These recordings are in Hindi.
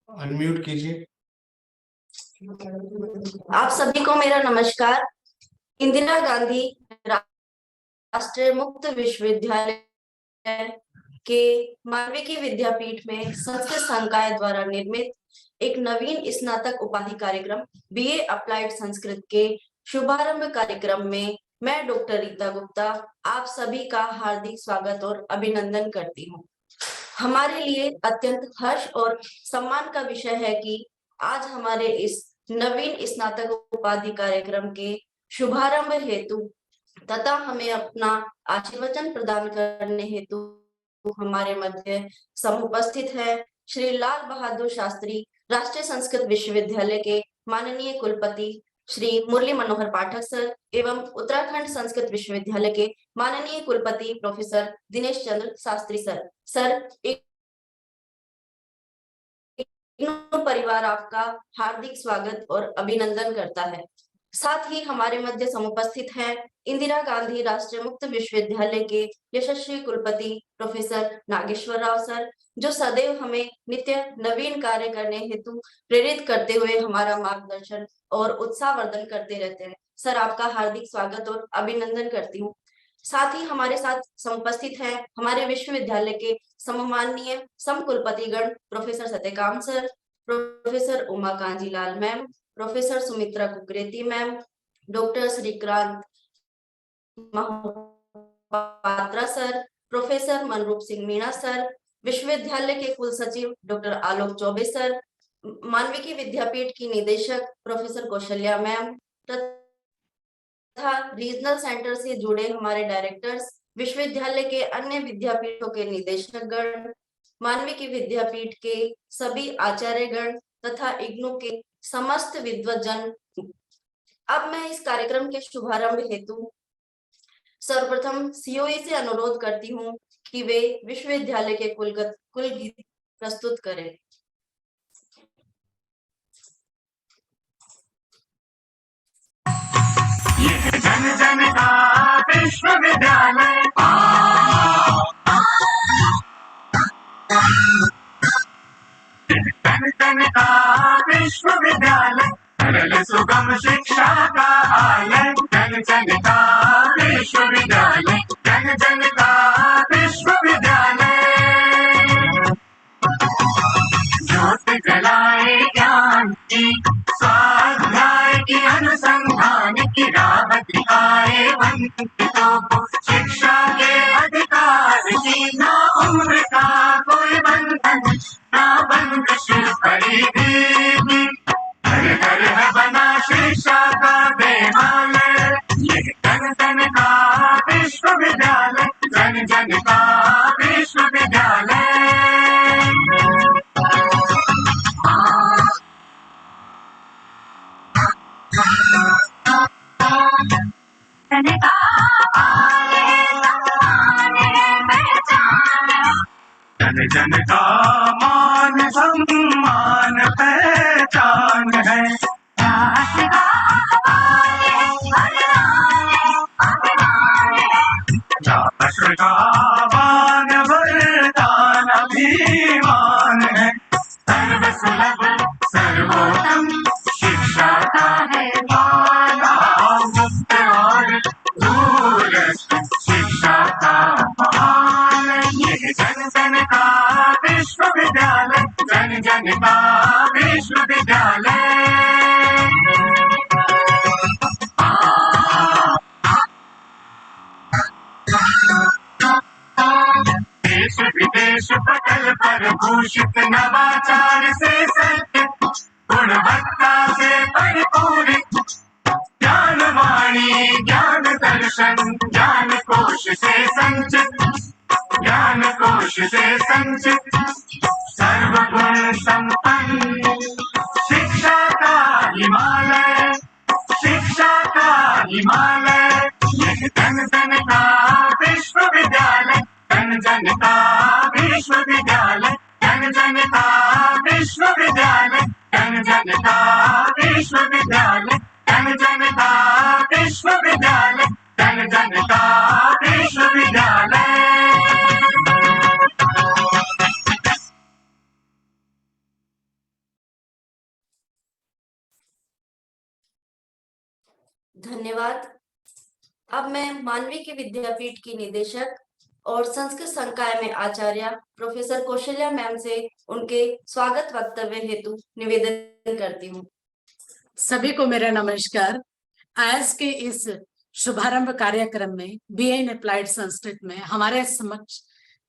अनम्यूट कीजिए। आप सभी को मेरा नमस्कार। इंदिरा गांधी राष्ट्रीय मुक्त विश्वविद्यालय के मानविकी विद्यापीठ में संस्कृत संकाय द्वारा निर्मित एक नवीन स्नातक उपाधि कार्यक्रम बीए अप्लाइड संस्कृत के शुभारंभ कार्यक्रम में मैं डॉक्टर रीता गुप्ता आप सभी का हार्दिक स्वागत और अभिनंदन करती हूँ। हमारे लिए अत्यंत हर्ष और सम्मान का विषय है कि आज हमारे इस नवीन स्नातक उपाधि कार्यक्रम के शुभारंभ हेतु तथा हमें अपना आशीर्वचन प्रदान करने हेतु हमारे मध्य समुपस्थित है श्री लाल बहादुर शास्त्री राष्ट्रीय संस्कृत विश्वविद्यालय के माननीय कुलपति श्री मुरली मनोहर पाठक सर एवं उत्तराखंड संस्कृत विश्वविद्यालय के माननीय कुलपति professor Dinesh Chandra Shastri sir. Sir परिवार आपका हार्दिक स्वागत और अभिनंदन करता है। साथ ही हमारे मध्य समुपस्थित है इंदिरा गांधी राष्ट्रीय मुक्त विश्वविद्यालय के यशस्वी कुलपति प्रोफेसर नागेश्वर राव सर, जो सदैव हमें नित्य नवीन कार्य करने हेतु प्रेरित करते हुए हमारा मार्गदर्शन और उत्साहवर्धन करते रहते हैं। सर आपका हार्दिक स्वागत और अभिनंदन करती हूँ। साथ ही हमारे साथ समुपस्थित है हमारे विश्वविद्यालय के सम्माननीय समकुलपतिगण professor Satyakam sir, professor Uma Kanjilal ma'am, professor Sumitra Kukreti ma'am, doctor Srikanth Mahapatra sir, professor Manroop Singh Meena sir, विश्वविद्यालय के कुल सचिव डॉक्टर आलोक चौबे सर, मानविकी विद्यापीठ की निदेशक प्रोफेसर कौशल्या मैम तथा रीजनल सेंटर से जुड़े हमारे डायरेक्टर्स, विश्वविद्यालय के अन्य विद्यापीठों के निदेशकगण, मानविकी विद्यापीठ के सभी आचार्यगण तथा इग्नू के समस्त विद्वज्जन। अब मैं इस कार्यक्रम के शुभारंभ हेतु सर्वप्रथम सीओई से अनुरोध करती हूँ कि वे विश्वविद्यालय के कुलगीत प्रस्तुत करें। जन जन का विश्वविद्यालय जन जन का विश्वविद्यालय सरल सुगम शिक्षा का आलय। जन जन का विश्वविद्यालय जन जन का विश्वविद्यालय ज्योति जलाए ज्ञान की स्वाध्याय की अनुसंधान की राह दिखाए वंचितों को शिक्षा के अधिकार की। ना उम्र का कोई बंधन ना बंदिश परिधि, घर घर है बना शिक्षा का देवालय। ये जन जन का विश्वविद्यालय जन जन का विश्वविद्यालय। जन जन का मान सम्मान पहचान है। राष्ट्र का मान वरदान अभिमान है। सर्वसुलभ सर्वोत्तम शिक्षा का है वादा, मुक्त और दूरस्थ शिक्षा का महान। ये जन जन का विश्वविद्यालय जन जन का विश्वविद्यालय। देश विदेश पटल पर भूषित नवाचार से सज्जित गुणवत्ता से परिपूरित ज्ञान वाणी ज्ञान दर्शन ज्ञान कोश से संचित ज्ञान कोश से संचित सर्वगुण संपन्न शिक्षा का हिमालय शिक्षा का हिमालय। यह जन जन का विश्वविद्यालय जन जन का विश्वविद्यालय जन जन का विश्वविद्यालय जन जन का विश्वविद्यालय जन जन का विश्वविद्यालय जन जन का विश्वविद्यालय। धन्यवाद। अब मैं मानवी के विद्यापीठ की निदेशक और संस्कृत संकाय में आचार्य प्रोफेसर कौशल्या मैम से उनके स्वागत वक्तव्य हेतु निवेदन करती हूँ। सभी को मेरा नमस्कार। आज के इस शुभारंभ कार्यक्रम में बीए इन अप्लाइड संस्कृत में हमारे समक्ष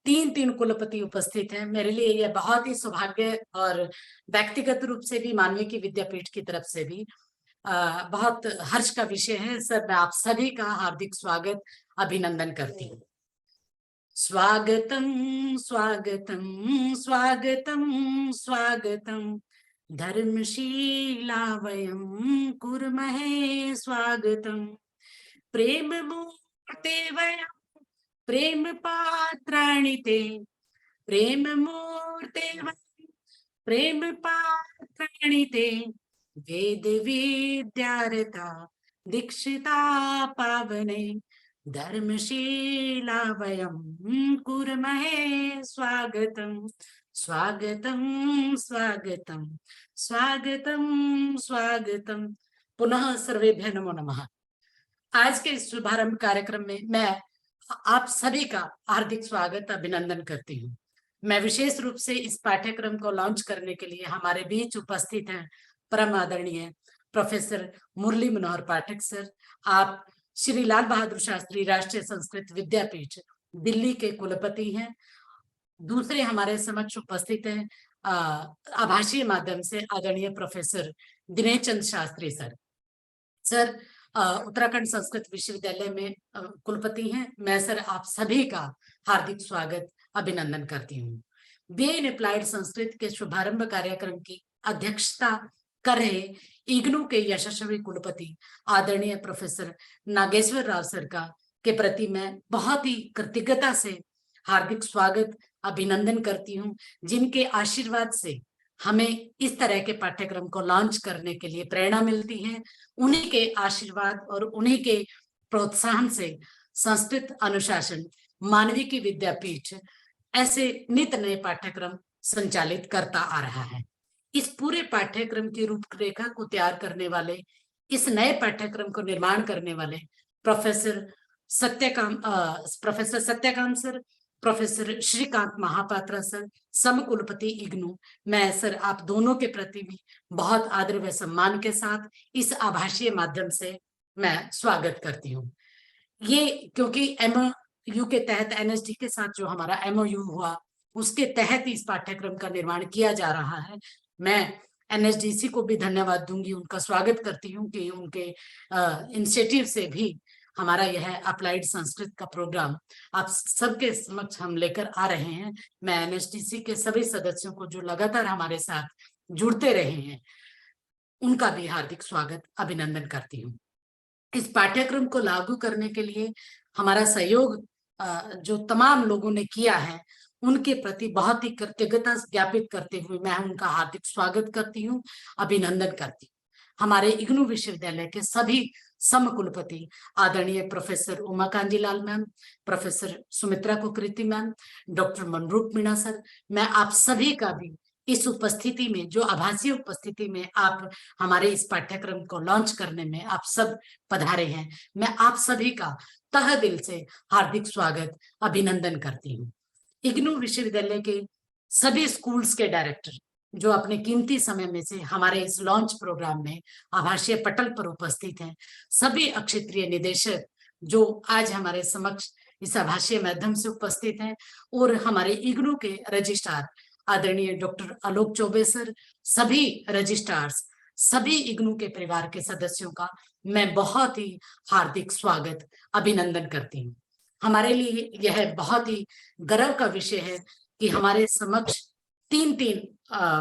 तीन कुलपति उपस्थित हैं। मेरे लिए यह बहुत ही सौभाग्य और व्यक्तिगत रूप से भी मानवी की विद्यापीठ की तरफ से भी बहुत हर्ष का विषय है। सर, मैं आप सभी का हार्दिक स्वागत अभिनंदन करती हूँ। स्वागतम स्वागतम स्वागतम स्वागतम धर्मशीला वयं कुर्महे स्वागतम प्रेम मूर्ते वयं प्रेम पात्राणि ते प्रेम मूर्ते वयं प्रेम पात्राणि ते वेद विद्यारता दीक्षिता पावने धर्मशीला वयं कुर्महे स्वागतम स्वागतम स्वागतम स्वागतम स्वागतम पुनः सर्वेभ्यः नमो नमः। आज के शुभारंभ कार्यक्रम में मैं आप सभी का हार्दिक स्वागत अभिनंदन करती हूँ। मैं विशेष रूप से इस पाठ्यक्रम को लॉन्च करने के लिए हमारे बीच उपस्थित हैं परम आदरणीय प्रोफेसर मुरली मनोहर पाठक सर। आप श्री लाल बहादुर शास्त्री राष्ट्रीय संस्कृत विद्यापीठ दिल्ली के कुलपति हैं। दूसरे हमारे समक्ष उपस्थित हैं आभाषीय माध्यम से आदरणीय professor Dinesh Chandra Shastri sir. Sir Uttarakhand Sanskrit विश्वविद्यालय में कुलपति हैं। मैं सर आप सभी का हार्दिक स्वागत अभिनंदन करती हूँ। बीए इन अप्लाइड संस्कृत के शुभारंभ कार्यक्रम की अध्यक्षता कर रहे इग्नू के यशस्वी कुलपति आदरणीय प्रोफेसर नागेश्वर राव सर का के प्रति मैं बहुत ही कृतज्ञता से हार्दिक स्वागत अभिनंदन करती हूँ, जिनके आशीर्वाद से हमें इस तरह के पाठ्यक्रम को लॉन्च करने के लिए प्रेरणा मिलती है। उन्हीं के आशीर्वाद और उन्हीं के प्रोत्साहन से संस्कृत अनुशासन मानवी की विद्यापीठ ऐसे नित नए पाठ्यक्रम संचालित करता आ रहा है। इस पूरे पाठ्यक्रम की रूपरेखा को तैयार करने वाले, इस नए पाठ्यक्रम को निर्माण करने वाले professor Satyakam sir, professor Srikanth Mahapatra sir, समकुलपति इग्नू, मैं सर आप दोनों के प्रति भी बहुत आदर व सम्मान के साथ इस आभाषीय माध्यम से मैं स्वागत करती हूँ। ये क्योंकि एमओयू के तहत एनएसडी के साथ जो हमारा एमओयू हुआ उसके तहत इस पाठ्यक्रम का निर्माण किया जा रहा है। मैं एनएसडीसी को भी धन्यवाद दूंगी, उनका स्वागत करती हूँ कि उनके इनिशिएटिव से भी हमारा यह अप्लाइड संस्कृत का प्रोग्राम आप सबके समक्ष हम लेकर आ रहे हैं। मैं एनएसडीसी के सभी सदस्यों को जो लगातार हमारे साथ जुड़ते रहे हैं उनका भी हार्दिक स्वागत अभिनंदन करती हूँ। इस पाठ्यक्रम को लागू करने के लिए हमारा सहयोग जो तमाम लोगों ने किया है उनके प्रति बहुत ही कृतज्ञता ज्ञापित करते हुए मैं उनका हार्दिक स्वागत करती हूँ, अभिनंदन करती हूँ। हमारे इग्नू विश्वविद्यालय के सभी समकुलपति आदरणीय professor Uma Kanjilal ma'am, professor Sumitra Kukreti ma'am, doctor Manroop Meena sir, मैं आप सभी का भी इस उपस्थिति में, जो आभासी उपस्थिति में आप हमारे इस पाठ्यक्रम को लॉन्च करने में आप सब पधारे हैं, मैं आप सभी का तहे दिल से हार्दिक स्वागत अभिनंदन करती हूँ। इग्नू विश्वविद्यालय के सभी स्कूल्स के डायरेक्टर जो अपने कीमती समय में से हमारे इस लॉन्च प्रोग्राम में आभासीय पटल पर उपस्थित हैं, सभी अक्षेत्रीय निदेशक जो आज हमारे समक्ष इस आभासीय माध्यम से उपस्थित हैं, और हमारे इग्नू के रजिस्ट्रार आदरणीय डॉक्टर आलोक चौबे सर, सभी रजिस्ट्रार्स, सभी इग्नू के परिवार के सदस्यों का मैं बहुत ही हार्दिक स्वागत अभिनंदन करती हूँ। हमारे लिए यह बहुत ही गर्व का विषय है कि हमारे समक्ष तीन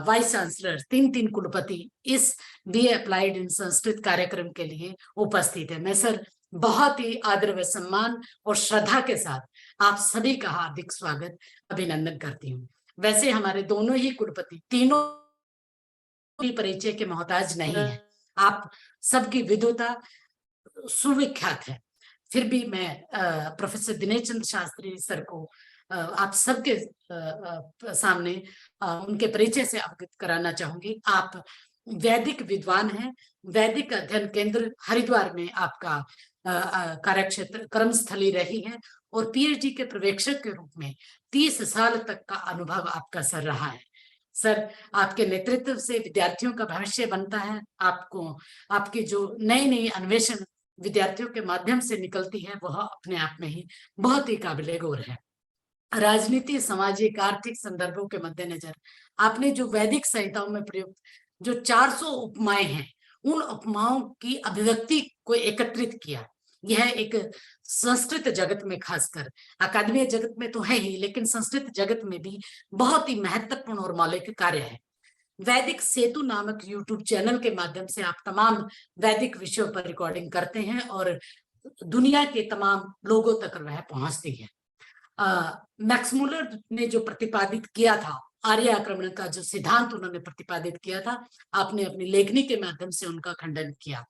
वाइस चांसलर, तीन कुलपति इस बीए अप्लाइड इन संस्कृत कार्यक्रम के लिए उपस्थित है। मैं सर बहुत ही आदर व सम्मान और श्रद्धा के साथ आप सभी का हार्दिक स्वागत अभिनंदन करती हूँ। वैसे हमारे दोनों ही कुलपति तीनों भी परिचय के मोहताज नहीं है, आप सबकी विद्वता सुविख्यात है। फिर भी मैं प्रोफेसर दिनेश चंद्र शास्त्री सर को आप सबके सामने उनके परिचय से अवगत कराना चाहूंगी। आप वैदिक विद्वान हैं। वैदिक अध्ययन केंद्र हरिद्वार में आपका कार्यक्षेत्र कर्मस्थली रही है और पीएचडी के पर्यवेक्षक के रूप में 30 साल तक का अनुभव आपका सर रहा है। सर, आपके नेतृत्व से विद्यार्थियों का भविष्य बनता है। आपको आपकी जो नई नई अन्वेषण विद्यार्थियों के माध्यम से निकलती है वह अपने आप में ही बहुत ही काबिले गौर है। राजनीति, सामाजिक, आर्थिक संदर्भों के मद्देनजर आपने जो वैदिक संहिताओं में प्रयुक्त जो 400 उपमाएं हैं, उन उपमाओं की अभिव्यक्ति को एकत्रित किया। यह एक संस्कृत जगत में, खासकर अकादमी जगत में तो है ही, लेकिन संस्कृत जगत में भी बहुत ही महत्वपूर्ण और मौलिक कार्य है। वैदिक सेतु नामक यूट्यूब चैनल के माध्यम से आप तमाम वैदिक विषयों पर रिकॉर्डिंग करते हैं और दुनिया के तमाम लोगों तक वह पहुंचती है। मैक्स मुलर ने जो प्रतिपादित किया था, आर्य आक्रमण का जो सिद्धांत उन्होंने प्रतिपादित किया था, आपने अपनी लेखनी के माध्यम से उनका खंडन किया।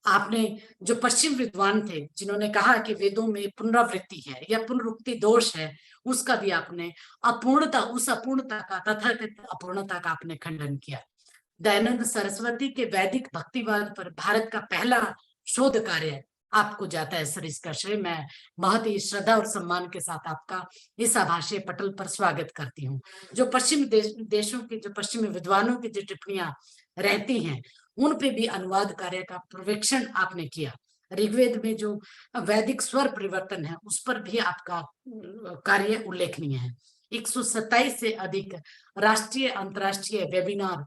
आपने जो पश्चिम विद्वान थे जिन्होंने कहा कि वेदों में पुनरावृत्ति है या पुनरुक्ति दोष है, उसका भी आपने उस अपूर्णता का, तथाकथित अपूर्णता का आपने खंडन किया। दयानंद सरस्वती के वैदिक भक्तिवाद पर भारत का पहला शोध कार्य आपको जाता है सर, इसका श्रेय। मैं बहुत ही श्रद्धा और सम्मान के साथ आपका इस आभासीय पटल पर स्वागत करती हूँ। जो पश्चिमी देशों के जो पश्चिमी विद्वानों की जो टिप्पणियां रहती हैं, उन पे भी अनुवाद कार्य का पर्यवेक्षण आपने किया। ऋग्वेद में जो वैदिक स्वर परिवर्तन है, उस पर भी आपका कार्य उल्लेखनीय है। 127 से अधिक राष्ट्रीय अंतर्राष्ट्रीय वेबिनार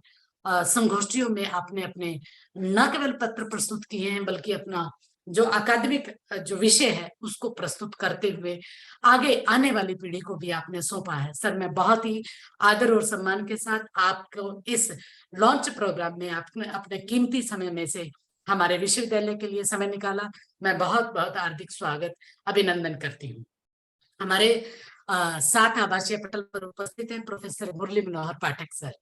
संगोष्ठियों में आपने अपने न केवल पत्र प्रस्तुत किए हैं, बल्कि अपना जो अकादमिक जो विषय है उसको प्रस्तुत करते हुए आगे आने वाली पीढ़ी को भी आपने सौंपा है। सर, मैं बहुत ही आदर और सम्मान के साथ आपको इस लॉन्च प्रोग्राम में आपने अपने कीमती समय में से हमारे विश्वविद्यालय के लिए समय निकाला, मैं बहुत बहुत हार्दिक स्वागत, अभिनंदन करती हूँ। हमारे साथ आभासीय पटल पर उपस्थित हैं प्रोफेसर मुरली मनोहर पाठक सर।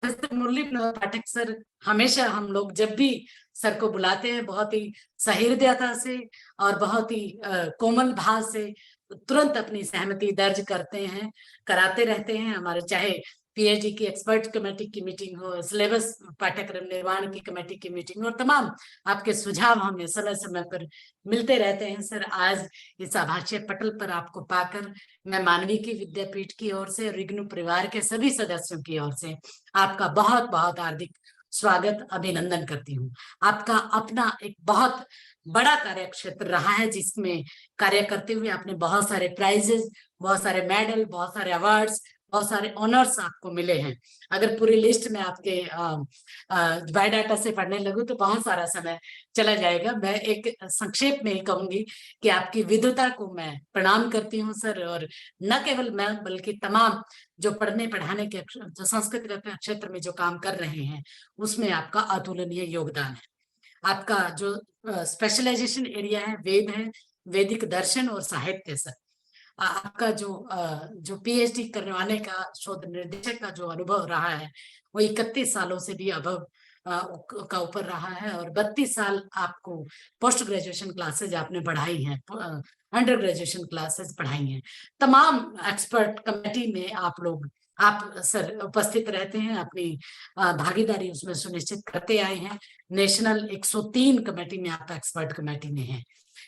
प्रोफेसर मुरली मनोहर पाठक सर, हमेशा हम लोग जब भी सर को बुलाते हैं, बहुत ही सहृदयता से और बहुत ही कोमल भाव से तुरंत अपनी सहमति दर्ज करते हैं, कराते रहते हैं। हमारे चाहे पीएचडी की एक्सपर्ट कमेटी की मीटिंग हो, सिलेबस पाठ्यक्रम निर्माण की कमेटी की मीटिंग हो, तमाम आपके सुझाव हमें समय समय पर मिलते रहते हैं। सर, आज इस आभासीय पटल पर आपको पाकर मैं मानविकी विद्यापीठ की ओर से और इग्नू परिवार के सभी सदस्यों की ओर से आपका बहुत बहुत हार्दिक स्वागत, अभिनंदन करती हूँ। आपका अपना एक बहुत बड़ा कार्य क्षेत्र रहा है, जिसमें कार्य करते हुए आपने बहुत सारे प्राइजेस, बहुत सारे मेडल, बहुत सारे अवार्ड्स, बहुत सारे ऑनर्स आपको मिले हैं। अगर पूरी लिस्ट में आपके बायोडाटा से पढ़ने लगूं तो बहुत सारा समय चला जाएगा। मैं एक संक्षेप में ही कहूंगी कि आपकी विद्वता को मैं प्रणाम करती हूं सर, और न केवल मैं बल्कि तमाम जो पढ़ने पढ़ाने के जो संस्कृत के क्षेत्र में जो काम कर रहे हैं, उसमें आपका अतुलनीय योगदान है। आपका जो स्पेशलाइजेशन एरिया है वेद है, वैदिक दर्शन और साहित्य सर। आपका जो पीएचडी करवाने का, शोध निर्देशक का जो अनुभव रहा है, वो 31 सालों से भी अनुभव का ऊपर रहा है, और 32 साल आपको पोस्ट ग्रेजुएशन क्लासेज आपने पढ़ाई हैं, अंडर ग्रेजुएशन क्लासेस पढ़ाई हैं। तमाम एक्सपर्ट कमेटी में आप सर उपस्थित रहते हैं, अपनी भागीदारी उसमें सुनिश्चित करते आए हैं। नेशनल 103 कमेटी में आप एक्सपर्ट कमेटी में हैं,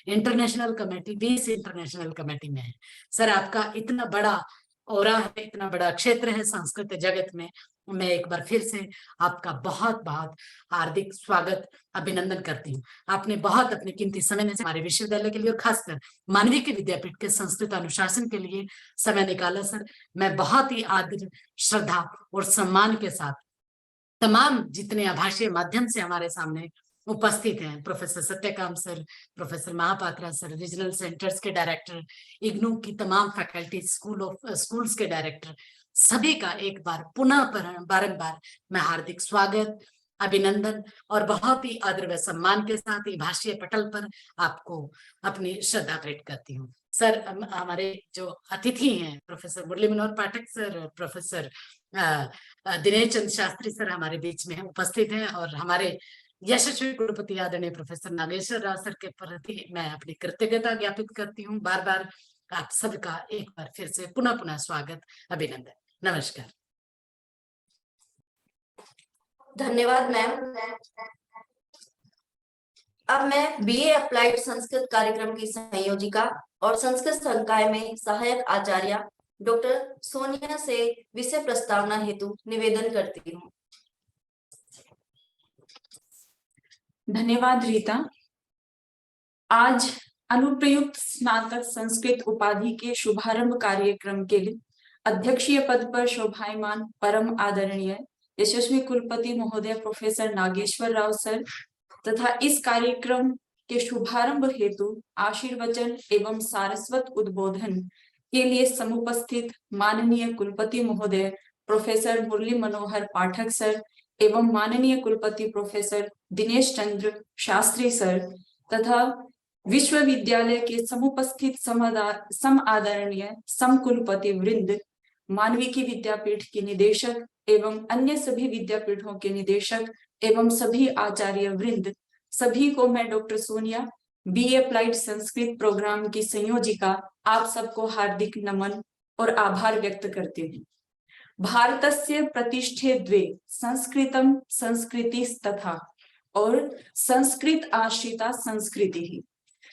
इंटरनेशनल कमेटी 20 इंटरनेशनल कमेटी में है। सर, आपका इतना बड़ा ओरा है, इतना बड़ा क्षेत्र है संस्कृत जगत में। मैं एक बार फिर से आपका बहुत बहुत हार्दिक स्वागत, अभिनंदन करती हूँ। आपने बहुत अपने कीमती समय में से हमारे विश्वविद्यालय के लिए और खासकर मानविकी विद्यापीठ के संस्कृत अनुशासन के लिए समय निकाला सर। मैं बहुत ही आदर, श्रद्धा और सम्मान के साथ तमाम जितने आभासीय माध्यम से हमारे सामने उपस्थित हैं, professor Satyakam sir, professor Mahapatra sir, regional centres के डायरेक्टर, इग्नू की तमाम फैकल्टी, स्कूल्स के डायरेक्टर, सभी का एक बार पुनः बारंबार मैं हार्दिक स्वागत, अभिनंदन और बहुत ही आदर व सम्मान के साथ ही भाषीय पटल पर आपको अपनी श्रद्धा भेंट करती हूँ। सर, हमारे जो अतिथि हैं प्रोफेसर मुरली मनोहर पाठक सर और प्रोफेसर दिनेश चंद्र शास्त्री सर हमारे बीच में उपस्थित हैं, और हमारे यशस्वी कुलपति आदरणीय प्रोफेसर नागेश्वर राव सर के प्रति मैं अपनी कृतज्ञता ज्ञापित करती हूँ। बार बार आप सबका एक बार फिर से पुनः स्वागत, अभिनंदन, नमस्कार। धन्यवाद मैम। अब मैं बीए अप्लाइड संस्कृत कार्यक्रम की संयोजिका और संस्कृत संकाय में सहायक आचार्य डॉक्टर सोनिया से विषय प्रस्तावना हेतु निवेदन करती हूँ। धन्यवाद रीता। आज अनुप्रयुक्त स्नातक संस्कृत उपाधि के शुभारंभ कार्यक्रम के लिए अध्यक्षीय पद पर शोभायमान परम आदरणीय यशस्वी कुलपति महोदय प्रोफेसर नागेश्वर राव सर तथा इस कार्यक्रम के शुभारंभ हेतु आशीर्वचन एवं सारस्वत उद्बोधन के लिए समुपस्थित माननीय कुलपति महोदय प्रोफेसर मुरली मनोहर पाठक सर एवं माननीय कुलपति प्रोफेसर दिनेश चंद्र शास्त्री सर तथा विश्वविद्यालय के समुपस्थित सम आदरणीय समकुलपति वृंद, मानविकी विद्यापीठ के निदेशक एवं अन्य सभी विद्यापीठों के निदेशक एवं सभी आचार्य वृंद, सभी को मैं doctor Sonia BA applied Sanskrit programme की संयोजिका आप सबको हार्दिक नमन और आभार व्यक्त करती हूँ। भारतस्य प्रतिष्ठे द्वे संस्कृतम संस्कृतिस्तथा और संस्कृत आश्रिता संस्कृति ही।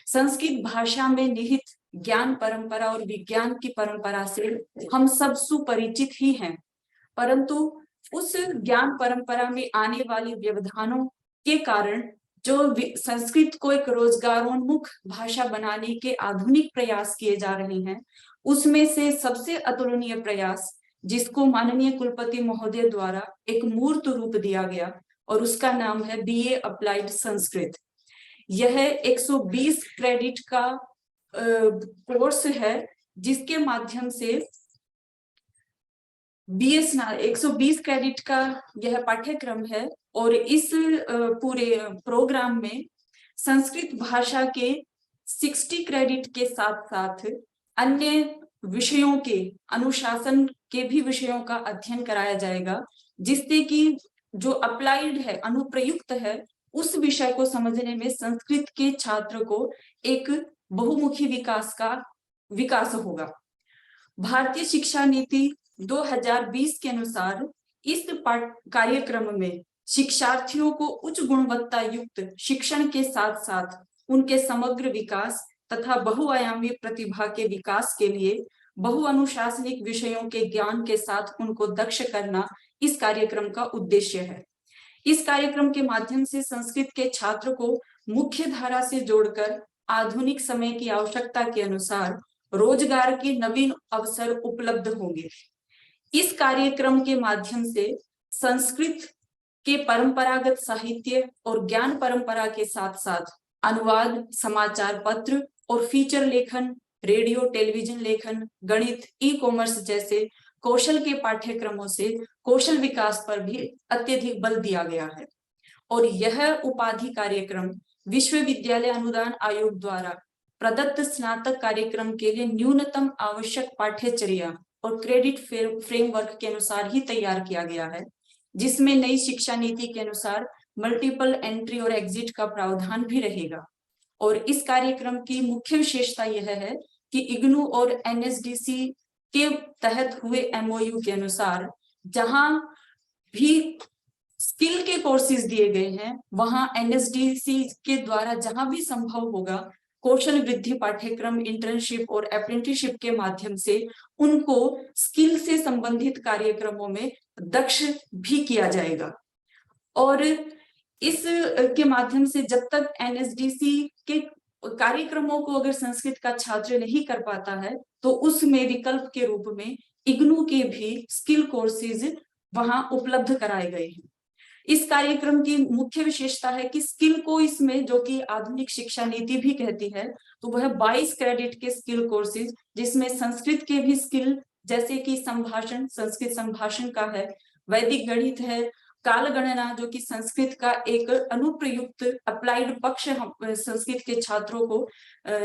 संस्कृत भाषा में निहित ज्ञान परंपरा और विज्ञान की परंपरा से हम सब सुपरिचित ही हैं, परंतु उस ज्ञान परंपरा में आने वाले व्यवधानों के कारण जो संस्कृत को एक रोजगारोन्मुख भाषा बनाने के आधुनिक प्रयास किए जा रहे हैं, उसमें से सबसे अतुलनीय प्रयास जिसको माननीय कुलपति महोदय द्वारा एक मूर्त रूप दिया गया और उसका नाम है बीए अप्लाइड संस्कृत। यह 120 क्रेडिट का कोर्स है जिसके माध्यम से बीएस 120 क्रेडिट का यह पाठ्यक्रम है और इस पूरे प्रोग्राम में संस्कृत भाषा के 60 क्रेडिट के साथ साथ अन्य विषयों के अनुशासन के भी विषयों का अध्ययन कराया जाएगा, जिससे कि जो अप्लाइड है, अनुप्रयुक्त है, उस विषय को समझने में संस्कृत के छात्र को एक बहुमुखी विकास होगा। भारतीय शिक्षा नीति 2020 के अनुसार इस कार्यक्रम में शिक्षार्थियों को उच्च गुणवत्ता युक्त शिक्षण के साथ साथ उनके समग्र विकास तथा बहुआयामी प्रतिभा के विकास के लिए बहुअनुशासनिक विषयों के ज्ञान के साथ उनको दक्ष करना इस कार्यक्रम का उद्देश्य है। इस कार्यक्रम के माध्यम से संस्कृत के छात्र को मुख्य धारा से जोड़कर आधुनिक समय की आवश्यकता के अनुसार रोजगार के नवीन अवसर उपलब्ध होंगे। इस कार्यक्रम के माध्यम से संस्कृत के परंपरागत साहित्य और ज्ञान परंपरा के साथ साथ अनुवाद, समाचार पत्र और फीचर लेखन, रेडियो टेलीविजन लेखन, गणित, ई कॉमर्स जैसे कौशल के पाठ्यक्रमों से कौशल विकास पर भी अत्यधिक बल दिया गया है। और यह उपाधि कार्यक्रम विश्वविद्यालय अनुदान आयोग द्वारा प्रदत्त स्नातक कार्यक्रम के लिए न्यूनतम आवश्यक पाठ्यचर्या और क्रेडिट फ्रेमवर्क के अनुसार ही तैयार किया गया है, जिसमें नई शिक्षा नीति के अनुसार मल्टीपल एंट्री और एग्जिट का प्रावधान भी रहेगा। और इस कार्यक्रम की मुख्य विशेषता यह है कि इग्नू और एनएसडीसी के तहत हुए एमओयू के अनुसार जहां भी स्किल के कोर्सेज दिए गए हैं, वहां एनएसडीसी के द्वारा जहां भी संभव होगा कौशल वृद्धि पाठ्यक्रम, इंटर्नशिप और अप्रेंटिसशिप के माध्यम से उनको स्किल से संबंधित कार्यक्रमों में दक्ष भी किया जाएगा। और इस के माध्यम से जब तक एनएसडीसी के कार्यक्रमों को अगर संस्कृत का छात्र नहीं कर पाता है, तो उसमें विकल्प के रूप में इग्नू के भी स्किल कोर्सेज वहां उपलब्ध कराए गए हैं। इस कार्यक्रम की मुख्य विशेषता है कि स्किल को इसमें, जो कि आधुनिक शिक्षा नीति भी कहती है, तो वह 22 क्रेडिट के स्किल कोर्सेज, जिसमें संस्कृत के भी स्किल जैसे कि संभाषण, संस्कृत संभाषण का है, वैदिक गणित है, काल गणना जो कि संस्कृत का एक अनुप्रयुक्त अप्लाइड पक्ष संस्कृत के छात्रों को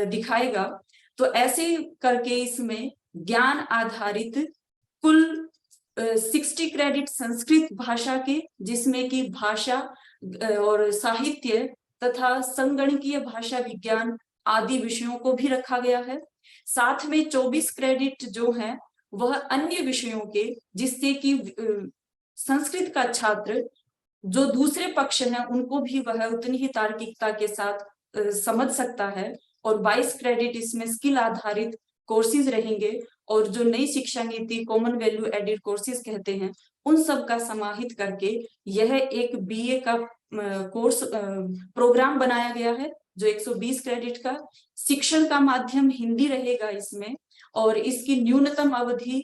दिखाएगा। तो ऐसे करके इसमें ज्ञान आधारित कुल 60 क्रेडिट संस्कृत भाषा के, जिसमें कि भाषा और साहित्य तथा संगणकीय भाषा विज्ञान आदि विषयों को भी रखा गया है। साथ में 24 क्रेडिट जो हैं वह अन्य विषयों के, जिससे कि संस्कृत का छात्र जो दूसरे पक्ष हैं उनको भी वह उतनी ही तार्किकता के साथ समझ सकता है। और 22 क्रेडिट इसमें स्किल आधारित कोर्सेज रहेंगे, और जो नई शिक्षा नीति कॉमन वैल्यू एडेड कोर्सेज कहते हैं उन सब का समाहित करके यह एक बीए का कोर्स प्रोग्राम बनाया गया है, जो 120 क्रेडिट का। शिक्षण का माध्यम हिंदी रहेगा इसमें, और इसकी न्यूनतम अवधि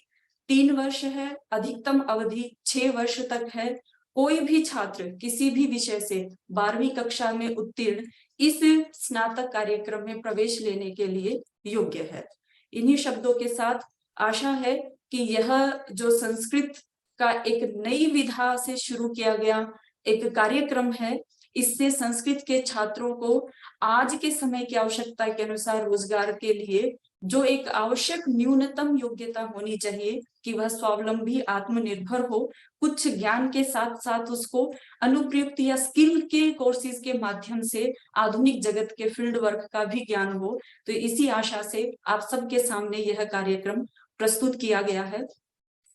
3 वर्ष है, अधिकतम अवधि 6 वर्ष तक है। कोई भी छात्र किसी भी विषय से 12वीं कक्षा में उत्तीर्ण इस स्नातक कार्यक्रम में प्रवेश लेने के लिए योग्य है। इन्हीं शब्दों के साथ आशा है कि यह जो संस्कृत का एक नई विधा से शुरू किया गया एक कार्यक्रम है, इससे संस्कृत के छात्रों को आज के समय की आवश्यकता के अनुसार रोजगार के लिए जो एक आवश्यक न्यूनतम योग्यता होनी चाहिए कि वह स्वावलंबी आत्मनिर्भर हो, कुछ ज्ञान के साथ साथ उसको अनुप्रयुक्त या स्किल के कोर्सेज के माध्यम से आधुनिक जगत के फील्ड वर्क का भी ज्ञान हो। तो इसी आशा से आप सबके सामने यह कार्यक्रम प्रस्तुत किया गया है।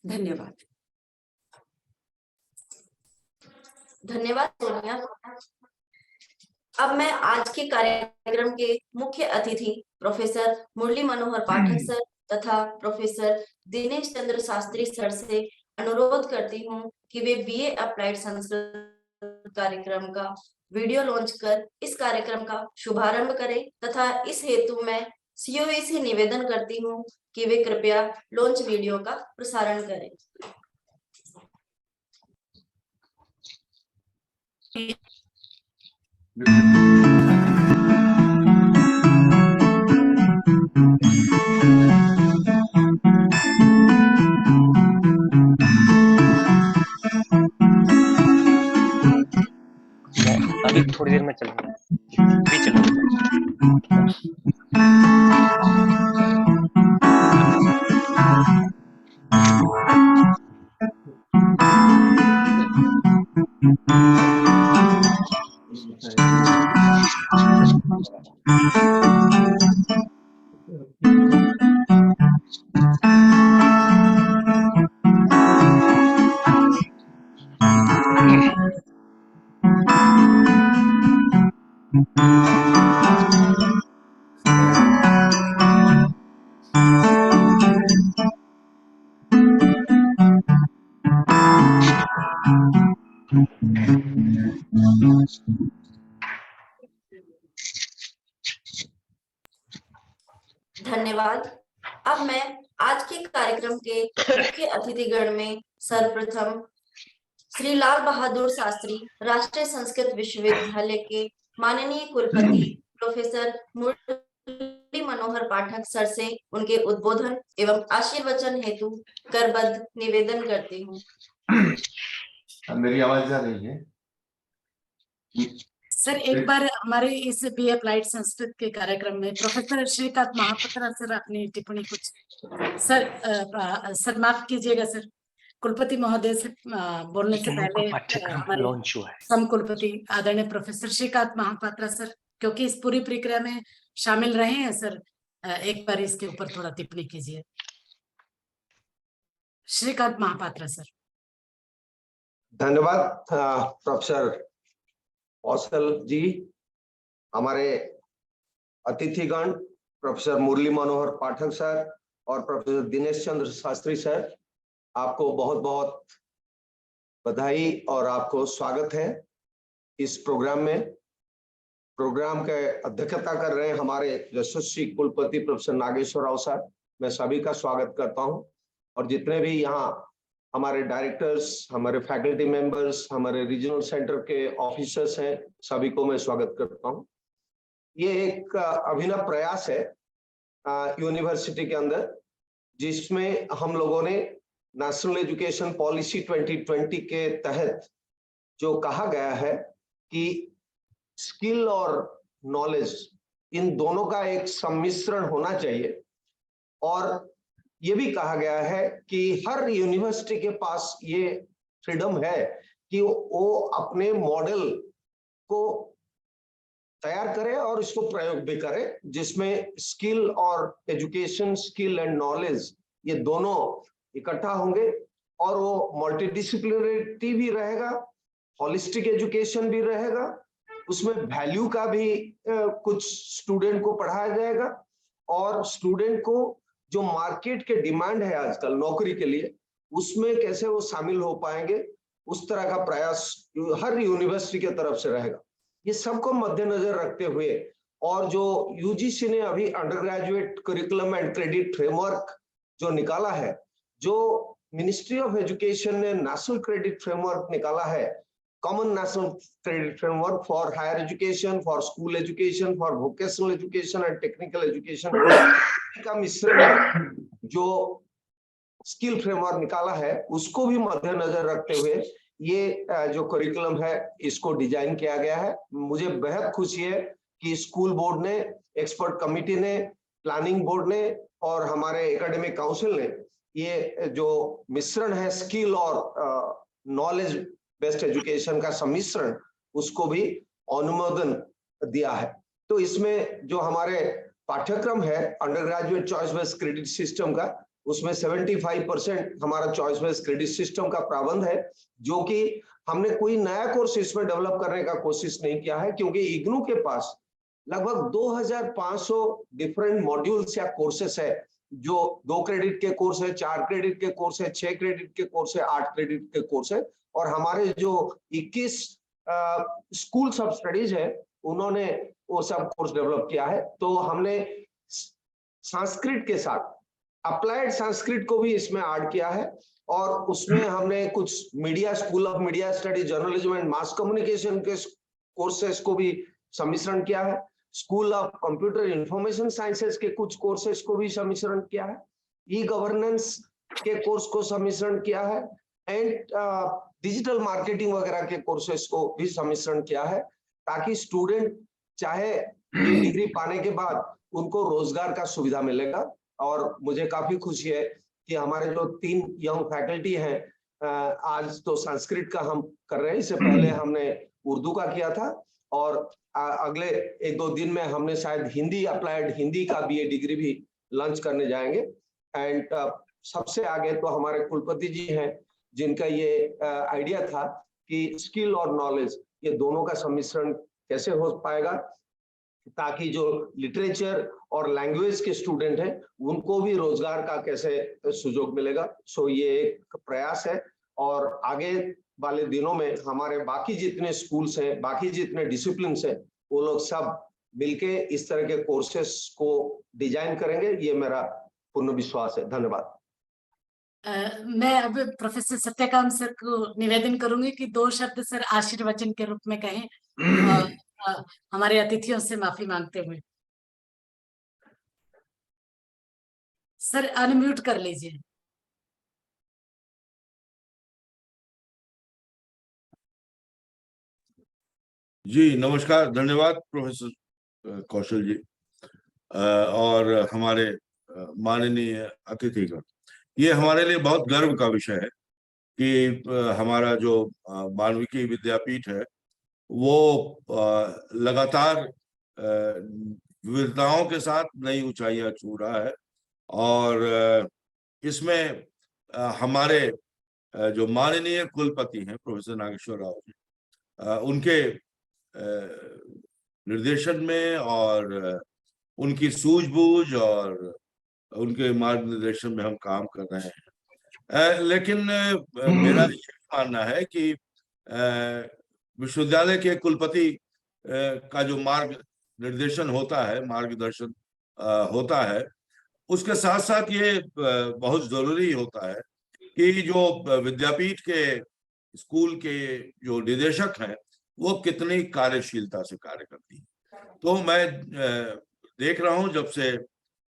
धन्यवाद। धन्यवाद सोनिया। अब मैं आज के कार्यक्रम के मुख्य अतिथि प्रोफेसर मुरली मनोहर पाठक सर तथा प्रोफेसर दिनेश चंद्र शास्त्री सर से अनुरोध करती हूँ कि वे बीए अप्लाइड संस्कृत कार्यक्रम का वीडियो लॉन्च कर इस कार्यक्रम का शुभारंभ करें, तथा इस हेतु मैं सीओई से निवेदन करती हूँ कि वे कृपया लॉन्च वीडियो का प्रसारण करें। अभी थोड़ी देर में चलूंगा, अभी चलूंगा। धन्यवाद। अब मैं आज के कार्यक्रम के मुख्य अतिथिगण में सर्वप्रथम श्री लाल बहादुर शास्त्री राष्ट्रीय संस्कृत विश्वविद्यालय के माननीय कुलपति प्रोफेसर मुरली मनोहर पाठक सर से उनके उद्बोधन एवं आशीर्वचन हेतु करबद्ध निवेदन करती हूँ। मेरी आवाज जा रही है? सर एक बार हमारे इस बी अप्लाइड संस्कृत के कार्यक्रम में प्रोफेसर श्रीकांत महापात्रा सर अपनी टिप्पणी कुछ सर माफ कीजिएगा सर, कुलपति महोदय से बोलने से पहले हमारे सम कुलपति आदरणीय प्रोफेसर श्रीकांत महापात्रा सर, क्योंकि इस पूरी प्रक्रिया में शामिल रहे हैं सर, एक बार इसके ऊपर थोड़ा टिप्पणी कीजिए। श्रीकांत महापात्रा सर। धन्यवाद प्रोफेसर कौशल जी, हमारे अतिथिगण प्रोफेसर मुरली मनोहर पाठक सर और प्रोफेसर दिनेश चंद्र शास्त्री सर, आपको बहुत बहुत बधाई और आपको स्वागत है इस प्रोग्राम में। प्रोग्राम के अध्यक्षता कर रहे हैं हमारे यशस्वी कुलपति प्रोफेसर नागेश्वर राव सर, मैं सभी का स्वागत करता हूं। और जितने भी यहाँ हमारे डायरेक्टर्स, हमारे फैकल्टी मेंबर्स, हमारे रीजनल सेंटर के ऑफिसर्स हैं, सभी को मैं स्वागत करता हूं। ये एक अभिनव प्रयास है यूनिवर्सिटी के अंदर, जिसमें हम लोगों ने नेशनल एजुकेशन पॉलिसी 2020 के तहत जो कहा गया है कि स्किल और नॉलेज इन दोनों का एक सम्मिश्रण होना चाहिए, और ये भी कहा गया है कि हर यूनिवर्सिटी के पास ये फ्रीडम है कि वो अपने मॉडल को तैयार करे और इसको प्रयोग भी करे, जिसमें स्किल और एजुकेशन, स्किल एंड नॉलेज ये दोनों इकट्ठा होंगे और वो मल्टीडिसिप्लिनरिटी भी रहेगा, होलिस्टिक एजुकेशन भी रहेगा, उसमें वैल्यू का भी कुछ स्टूडेंट को पढ़ाया जाएगा, और स्टूडेंट को जो मार्केट के डिमांड है आजकल नौकरी के लिए, उसमें कैसे वो शामिल हो पाएंगे, उस तरह का प्रयास हर यूनिवर्सिटी के तरफ से रहेगा। ये सबको मद्देनजर रखते हुए, और जो यूजीसी ने अभी undergraduate curriculum and credit framework जो निकाला है, जो मिनिस्ट्री ऑफ एजुकेशन ने नेशनल क्रेडिट फ्रेमवर्क निकाला है, common national credit framework for higher education, for school education, for vocational education and technical education का मिश्रण है, जो स्किल फ्रेमवर्क निकाला है, उसको भी मद्देनजर रखते हुए ये जो करिकुलम है इसको डिजाइन किया गया है। मुझे बेहद खुशी है कि स्कूल बोर्ड ने, एक्सपर्ट कमिटी ने, प्लानिंग बोर्ड ने और हमारे एकेडमिक काउंसिल ने ये जो मिश्रण है स्किल और नॉलेज बेस्ड एजुकेशन का सम्मिश्रण, उसको भी अनुमोदन दिया है। तो इसमें जो हमारे पाठ्यक्रम है under graduate choice based credit system का, उसमें 75% हमारा चॉइस बेस्ड क्रेडिट सिस्टम का प्रावंध है, जो कि हमने कोई नया कोर्स इसमें डेवलप करने का कोशिश नहीं किया है, क्योंकि इग्नू के पास लगभग 2500 डिफरेंट मॉड्यूल्स या कोर्सेस है, जो 2 क्रेडिट के कोर्स है, 4 क्रेडिट के कोर्स है, 6 क्रेडिट के कोर्स है, 8 क्रेडिट के कोर्स है, और हमारे जो 21 स्कूल सब स्टडीज है उन्होंने वो सब कोर्स डेवलप किया है। तो हमने संस्कृत के साथ अप्लाइड संस्कृत को भी इसमें ऐड किया है, और उसमें हमने कुछ media, school of media study, journalism and mass communication के कोर्सेस को भी सम्मिश्रण किया है, school of computer information sciences के कुछ कोर्सेस को भी सम्मिश्रण किया है, ई गवर्नेंस के कोर्स को सम्मिश्रण किया है, एंड डिजिटल मार्केटिंग वगैरह के कोर्सेस को भी सम्मिश्रण किया है, ताकि स्टूडेंट चाहे डिग्री पाने के बाद उनको रोजगार का सुविधा मिलेगा। और मुझे काफी खुशी है कि हमारे जो 3 यंग फैकल्टी हैं, आज तो संस्कृत का हम कर रहे हैं, इससे पहले हमने उर्दू का किया था, और अगले 1-2 दिन में हमने शायद हिंदी, अप्लाइड हिंदी का बीए डिग्री भी लॉन्च करने जाएंगे। एंड सबसे आगे तो हमारे कुलपति जी हैं, जिनका ये आइडिया था कि स्किल और नॉलेज ये दोनों का सम्मिश्रण कैसे हो पाएगा, ताकि जो लिटरेचर और लैंग्वेज के स्टूडेंट हैं उनको भी रोजगार का कैसे सुयोग मिलेगा। सो ये एक प्रयास है, और आगे वाले दिनों में हमारे बाकी जितने स्कूल्स हैं, बाकी जितने डिसिप्लिन हैं, वो लोग सब मिलके इस तरह के कोर्सेस को डिजाइन करेंगे, ये मेरा पूर्ण विश्वास है। धन्यवाद। मैं अब प्रोफेसर सत्यकांत सर को निवेदन करूंगी कि 2 शब्द सर आशीर्वचन के रूप में कहें, हमारे अतिथियों से माफी मांगते हुए। सर अनम्यूट कर लीजिए। जी नमस्कार, धन्यवाद प्रोफेसर कौशल जी और हमारे माननीय अतिथिगण। ये हमारे लिए बहुत गर्व का विषय है कि हमारा जो मानविकी विद्यापीठ है वो लगातार विविधताओं के साथ नई ऊंचाइयां छू रहा है, और इसमें हमारे जो माननीय कुलपति हैं प्रोफेसर नागेश्वर राव जी, उनके निर्देशन में और उनकी सूझबूझ और उनके मार्गदर्शन में हम काम कर रहे हैं। लेकिन मेरा ये मानना है कि विश्वविद्यालय के कुलपति का जो मार्ग निर्देशन होता है, मार्गदर्शन होता है, उसके साथ साथ ये बहुत जरूरी होता है कि जो विद्यापीठ के स्कूल के जो निदेशक हैं वो कितनी कार्यशीलता से कार्य करती है। तो मैं देख रहा हूं जब से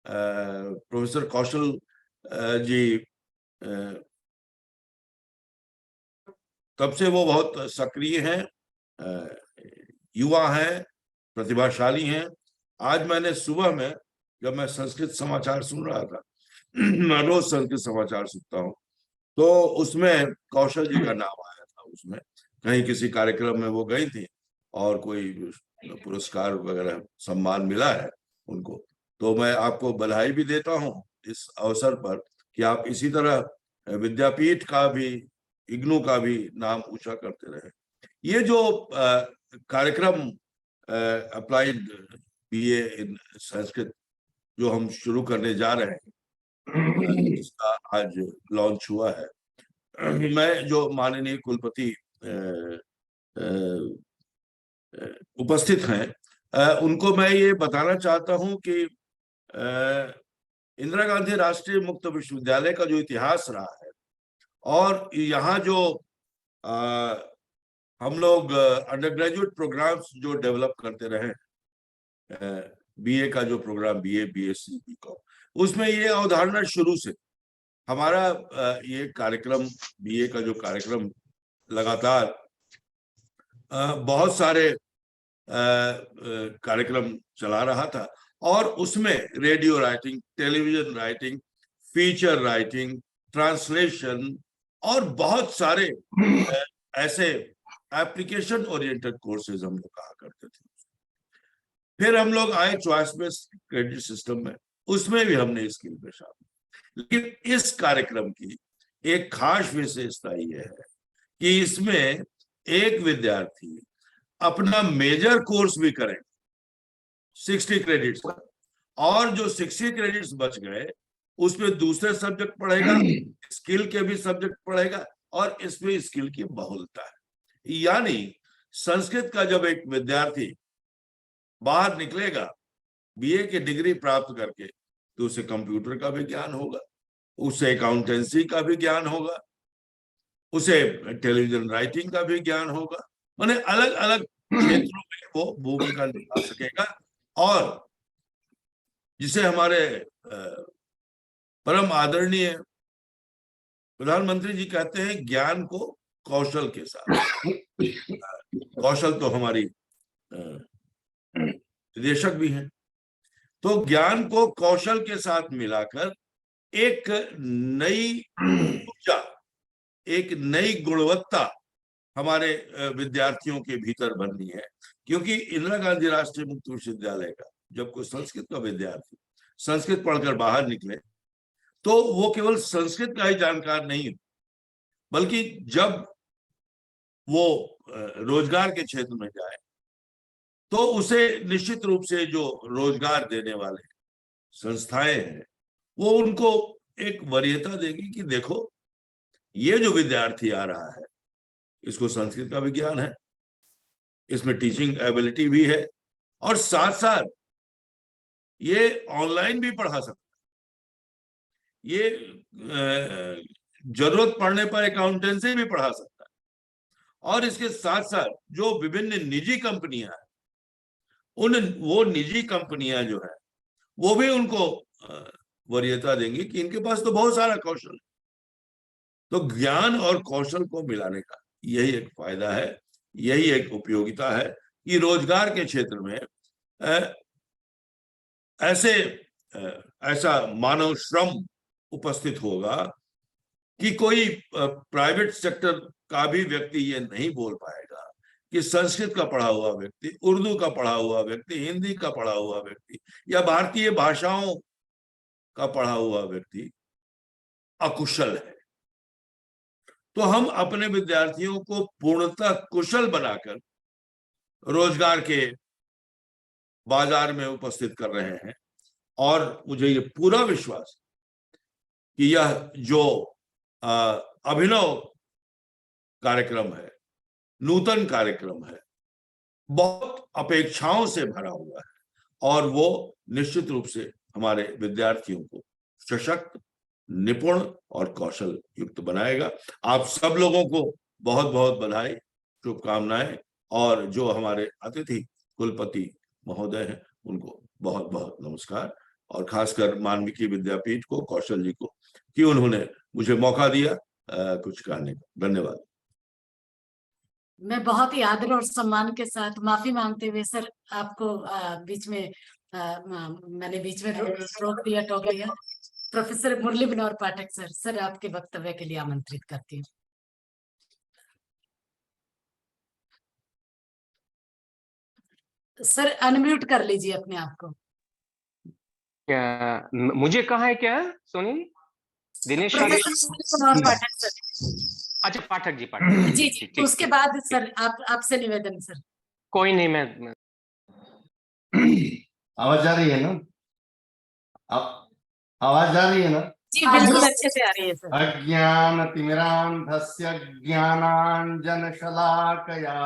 प्रोफेसर कौशल जी तब से वो बहुत सक्रिय हैं, युवा हैं, प्रतिभाशाली हैं। आज मैंने सुबह में जब मैं संस्कृत समाचार सुन रहा था, मैं रोज संस्कृत समाचार सुनता हूँ, तो उसमें कौशल जी का नाम आया था। उसमें कहीं किसी कार्यक्रम में वो गई थी और कोई पुरस्कार वगैरह सम्मान मिला है उनको। तो मैं आपको बधाई भी देता हूँ इस अवसर पर कि आप इसी तरह विद्यापीठ का भी, इग्नू का भी नाम ऊंचा करते रहे। ये जो कार्यक्रम अप्लाइड बीए इन संस्कृत जो हम शुरू करने जा रहे हैं, इसका आज लॉन्च हुआ है। मैं जो माननीय कुलपति उपस्थित हैं, उनको मैं ये बताना चाहता हूं कि इंदिरा गांधी राष्ट्रीय मुक्त विश्वविद्यालय का जो इतिहास रहा है और यहाँ जो हम लोग अंडर ग्रेजुएट प्रोग्राम्स जो डेवलप करते रहे, बीए का जो प्रोग्राम, बीए, बीएससी, बीकॉम, उसमें ये अवधारणा शुरू से हमारा ये कार्यक्रम, बीए का जो कार्यक्रम लगातार बहुत सारे कार्यक्रम चला रहा था और उसमें radio writing, television writing, feature writing, translation और बहुत सारे ऐसे एप्लीकेशन ओरिएंटेड कोर्सेज हम लोग कहा करते थे। फिर हम लोग आए चॉइस बेस्ड क्रेडिट सिस्टम में, उसमें भी हमने स्किल पे शामिल। लेकिन इस कार्यक्रम की एक खास विशेषता ये है कि इसमें एक विद्यार्थी अपना मेजर कोर्स भी करें 60 क्रेडिट्स, और जो 60 क्रेडिट्स बच गए उसमें दूसरे सब्जेक्ट पढ़ेगा, स्किल के भी सब्जेक्ट पढ़ेगा और इसमें स्किल की बहुलता है। यानी संस्कृत का जब एक विद्यार्थी बाहर निकलेगा बीए की डिग्री प्राप्त करके, तो उसे कंप्यूटर का भी ज्ञान होगा, उसे अकाउंटेंसी का भी ज्ञान होगा, उसे टेलीविजन राइटिंग का भी ज्ञान होगा, माने अलग अलग क्षेत्रों में वो भूमिका निभा सकेगा। और जिसे हमारे परम आदरणीय प्रधानमंत्री जी कहते हैं, ज्ञान को कौशल के साथ, कौशल तो हमारी निदेशक भी हैं, तो ज्ञान को कौशल के साथ मिलाकर एक नई ऊर्जा, एक नई गुणवत्ता हमारे विद्यार्थियों के भीतर बननी है। क्योंकि इंदिरा गांधी राष्ट्रीय मुक्त विश्वविद्यालय का जब कोई संस्कृत का विद्यार्थी संस्कृत पढ़कर बाहर निकले, तो वो केवल संस्कृत का ही जानकार नहीं, बल्कि जब वो रोजगार के क्षेत्र में जाए तो उसे निश्चित रूप से जो रोजगार देने वाले संस्थाएं हैं वो उनको एक वरीयता देगी कि देखो ये जो विद्यार्थी आ रहा है इसको संस्कृत का भी ज्ञान है, इसमें टीचिंग एबिलिटी भी है और साथ साथ ये ऑनलाइन भी पढ़ा सकता है, ये जरूरत पड़ने पर अकाउंटेंसी भी पढ़ा सकता है। और इसके साथ साथ जो विभिन्न निजी कंपनियां हैं, वो निजी कंपनियां जो है वो भी उनको वरीयता देंगी कि इनके पास तो बहुत सारा कौशल है। तो ज्ञान और कौशल को मिलाने का यही एक फायदा है, यही एक उपयोगिता है कि रोजगार के क्षेत्र में ऐसा मानव श्रम उपस्थित होगा कि कोई प्राइवेट सेक्टर का भी व्यक्ति ये नहीं बोल पाएगा कि संस्कृत का पढ़ा हुआ व्यक्ति, उर्दू का पढ़ा हुआ व्यक्ति, हिंदी का पढ़ा हुआ व्यक्ति या भारतीय भाषाओं का पढ़ा हुआ व्यक्ति अकुशल है। तो हम अपने विद्यार्थियों को पूर्णतः कुशल बनाकर रोजगार के बाजार में उपस्थित कर रहे हैं। और मुझे ये पूरा विश्वास कि यह जो अभिनव कार्यक्रम है, नूतन कार्यक्रम है, बहुत अपेक्षाओं से भरा हुआ है और वो निश्चित रूप से हमारे विद्यार्थियों को सशक्त, निपुण और कौशल युक्त बनाएगा। आप सब लोगों को बहुत बहुत बधाई, शुभकामनाएं, और जो हमारे अतिथि कुलपति महोदय हैं उनको बहुत बहुत नमस्कार, और खासकर मानविकी विद्यापीठ को, कौशल जी को, कि उन्होंने मुझे मौका दिया कुछ कहने का। धन्यवाद। मैं बहुत ही आदर और सम्मान के साथ माफी मांगते हुए सर आपको बीच में मैंने बीच में टोक दिया। प्रोफेसर मुरली मनोहर पाठक सर आपके वक्तव्य के लिए आमंत्रित करती हूँ। सर अनम्यूट कर लीजिए अपने आप को। क्या मुझे कहा है क्या सोनी? दिनेश प्रोफेसर मुरली मनोहर पाठक सर। अच्छा पाठक जी, पाठक जी, जी ठीक, जी, उसके बाद सर आपसे निवेदन सर। कोई नहीं, मैं आवाज आ रही है ना? आवाज आ रही है ना? जी बिल्कुल अच्छे से आ रही है सर। अज्ञानतिमिरान्धस्य ज्ञानाञ्जनशलाकया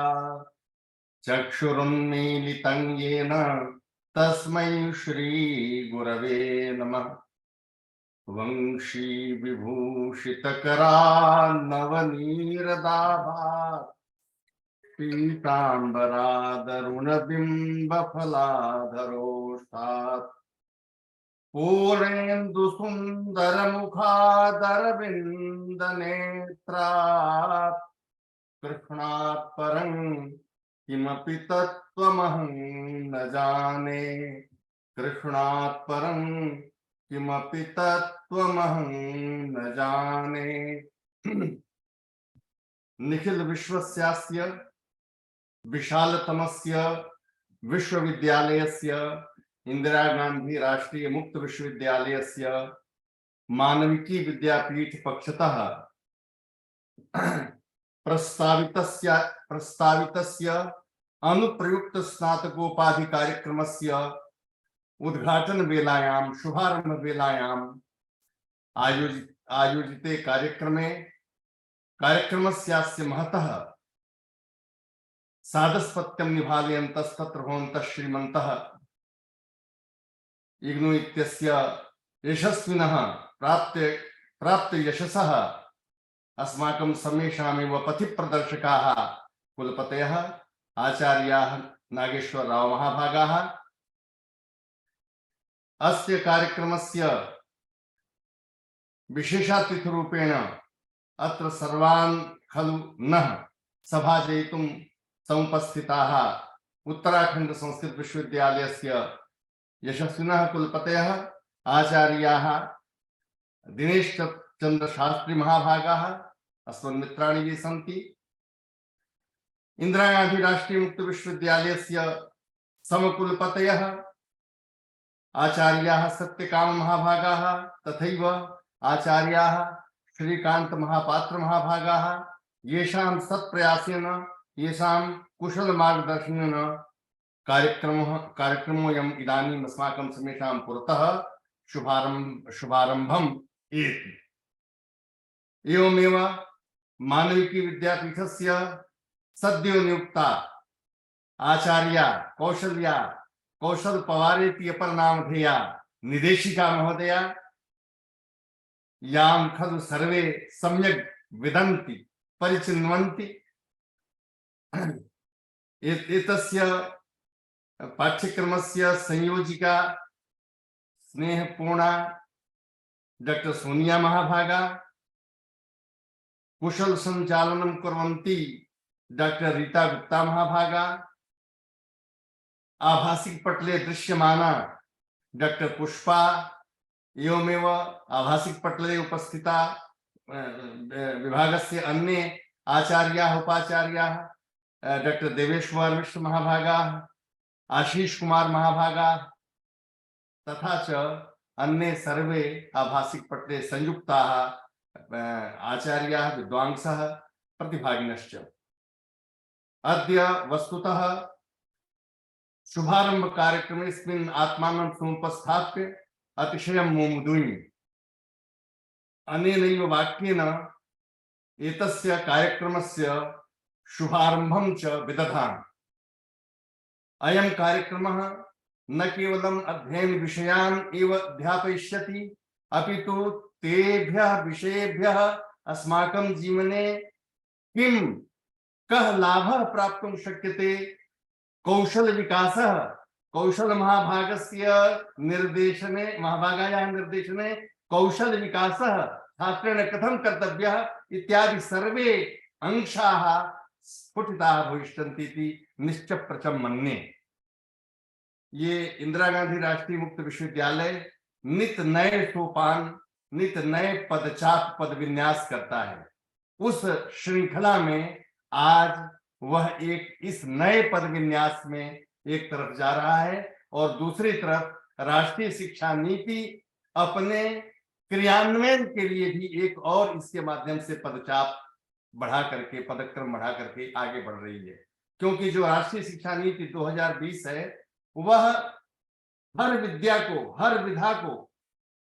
चक्षुरुन्मीलितं येन तस्मै श्रीगुरवे नमः। वंशी विभूषितकरान्नवनीरदाभा पीताम्बरादरुणबिम्बफलाधरोष्ठात् पूर्णेन्दुसुन्दरमुखादरविन्दनेत्रात् कृष्णात् परं किमपि तत्त्वमहं न जाने। कृष्णात् परं किमपि तत्त्वमहं न जाने। निखिल विश्वस्यास्य विशालतमस्य विश्वविद्यालयस्य इंदिरा गांधी राष्ट्रीय मुक्त विश्वविद्यालयस्य मानविकी विद्यापीठ पक्षतः प्रस्तावितस्य अनुप्रयुक्त स्नातकोपाधिकार्यक्रमस्य उद्घाटन वेलायां शुभारंभ वेलायां आयोजिते कार्यक्रमस्यास्य महतः सादस्पत्यं निभालयन्तस्तत्र भवन्तः श्रीमन्तः इग्नू इत्यस्य यशस्विनः प्राप्त यशसः अस्माकं सर्वेषामेव पथिप्रदर्शकाः कुलपतयः आचार्याः नागेश्वरराव महाभागाः अस्य कार्यक्रमस्य विशेषातिथिरूपेण अत्र सर्वान् खलु नः सभाजयितुं समुपस्थिताः उत्तराखण्ड संस्कृत विश्वविद्यालयस्य यशस्विनः कुलपतयः आचार्याः दिनेश चंद्र शास्त्री महाभागाः अस्मन्मित्राणि ये सन्ति। इंदिरा गांधी राष्ट्रीय मुक्त विश्वविद्यालयस्य समकुलपतयः आचार्याः सत्यकाम महाभागाः तथैव आचार्याः श्रीकांत महापात्र महाभागाः येषां सत्प्रयासेन येषां कुशल मार्गदर्शनेन कार्यक्रमोऽयम् इदानीम् अस्माकं समेषां पुरतः शुभारम्भम् एति। एवमेव मानविकी विद्यापीठस्य सद्यो नियुक्ता आचार्या कौशल पवारेति अपरनामधेया निदेशिका महोदया यां खलु सर्वे सम्यक् विदन्ति परिचिन्वन्ति। एतस्य पाठ्यक्रमस्य संयोजिका स्नेहपूर्णा डॉक्टर सोनिया महाभागा, कुशल संचालनं कुर्वन्ती डॉक्टर रीता गुप्ता महाभागा, आभासिक पटले दृश्यमाना डॉक्टर पुष्पा, एवमेव आभासिक पटले उपस्थिता विभागस्य अन्ये आचार्याः उपाचार्याः डॉक्टर देवेश्वर मिश्र महाभागा, आशीष कुमार महाभागा तथा च अन्ये सर्वे आभासिक पटले संयुक्ताः आचार्याः विद्वांसः प्रतिभागिनश्च। अद्य वस्तुतः शुभारंभ कार्यक्रमेऽस्मिन् आत्मानं समुपस्थाप्य अतिशयं मोमुदुमि। अनेनैव वाक्येन एतस्य कार्यक्रमस्य शुभारम्भं च विदधामि। अयं कार्यक्रमः न केवलम् अध्ययन विषयान् एव अध्यापयिष्यति अपितु तेभ्यः विषयेभ्यः अस्माकं जीवने कः लाभः प्राप्तुं शक्यते, कौशल विकासः, कौशल महाभागायाः निर्देशने कौशल विकासः छात्रेण कथं कर्तव्यः इत्यादि सर्वे अंशाः स्फुटिताः भविष्यन्ति इति निश्चप्रचं मन्ये। ये इंदिरा गांधी राष्ट्रीय मुक्त विश्वविद्यालय नित नए सोपान, नित नए पदचाप पद विन्यास करता है। उस श्रृंखला में आज वह इस नए पद विन्यास में एक तरफ जा रहा है और दूसरी तरफ राष्ट्रीय शिक्षा नीति अपने क्रियान्वयन के लिए भी एक और इसके माध्यम से पदचाप बढ़ा करके, पदक्रम बढ़ा करके आगे बढ़ रही है। क्योंकि जो राष्ट्रीय शिक्षा नीति 2020 है वह हर विद्या को, हर विधा को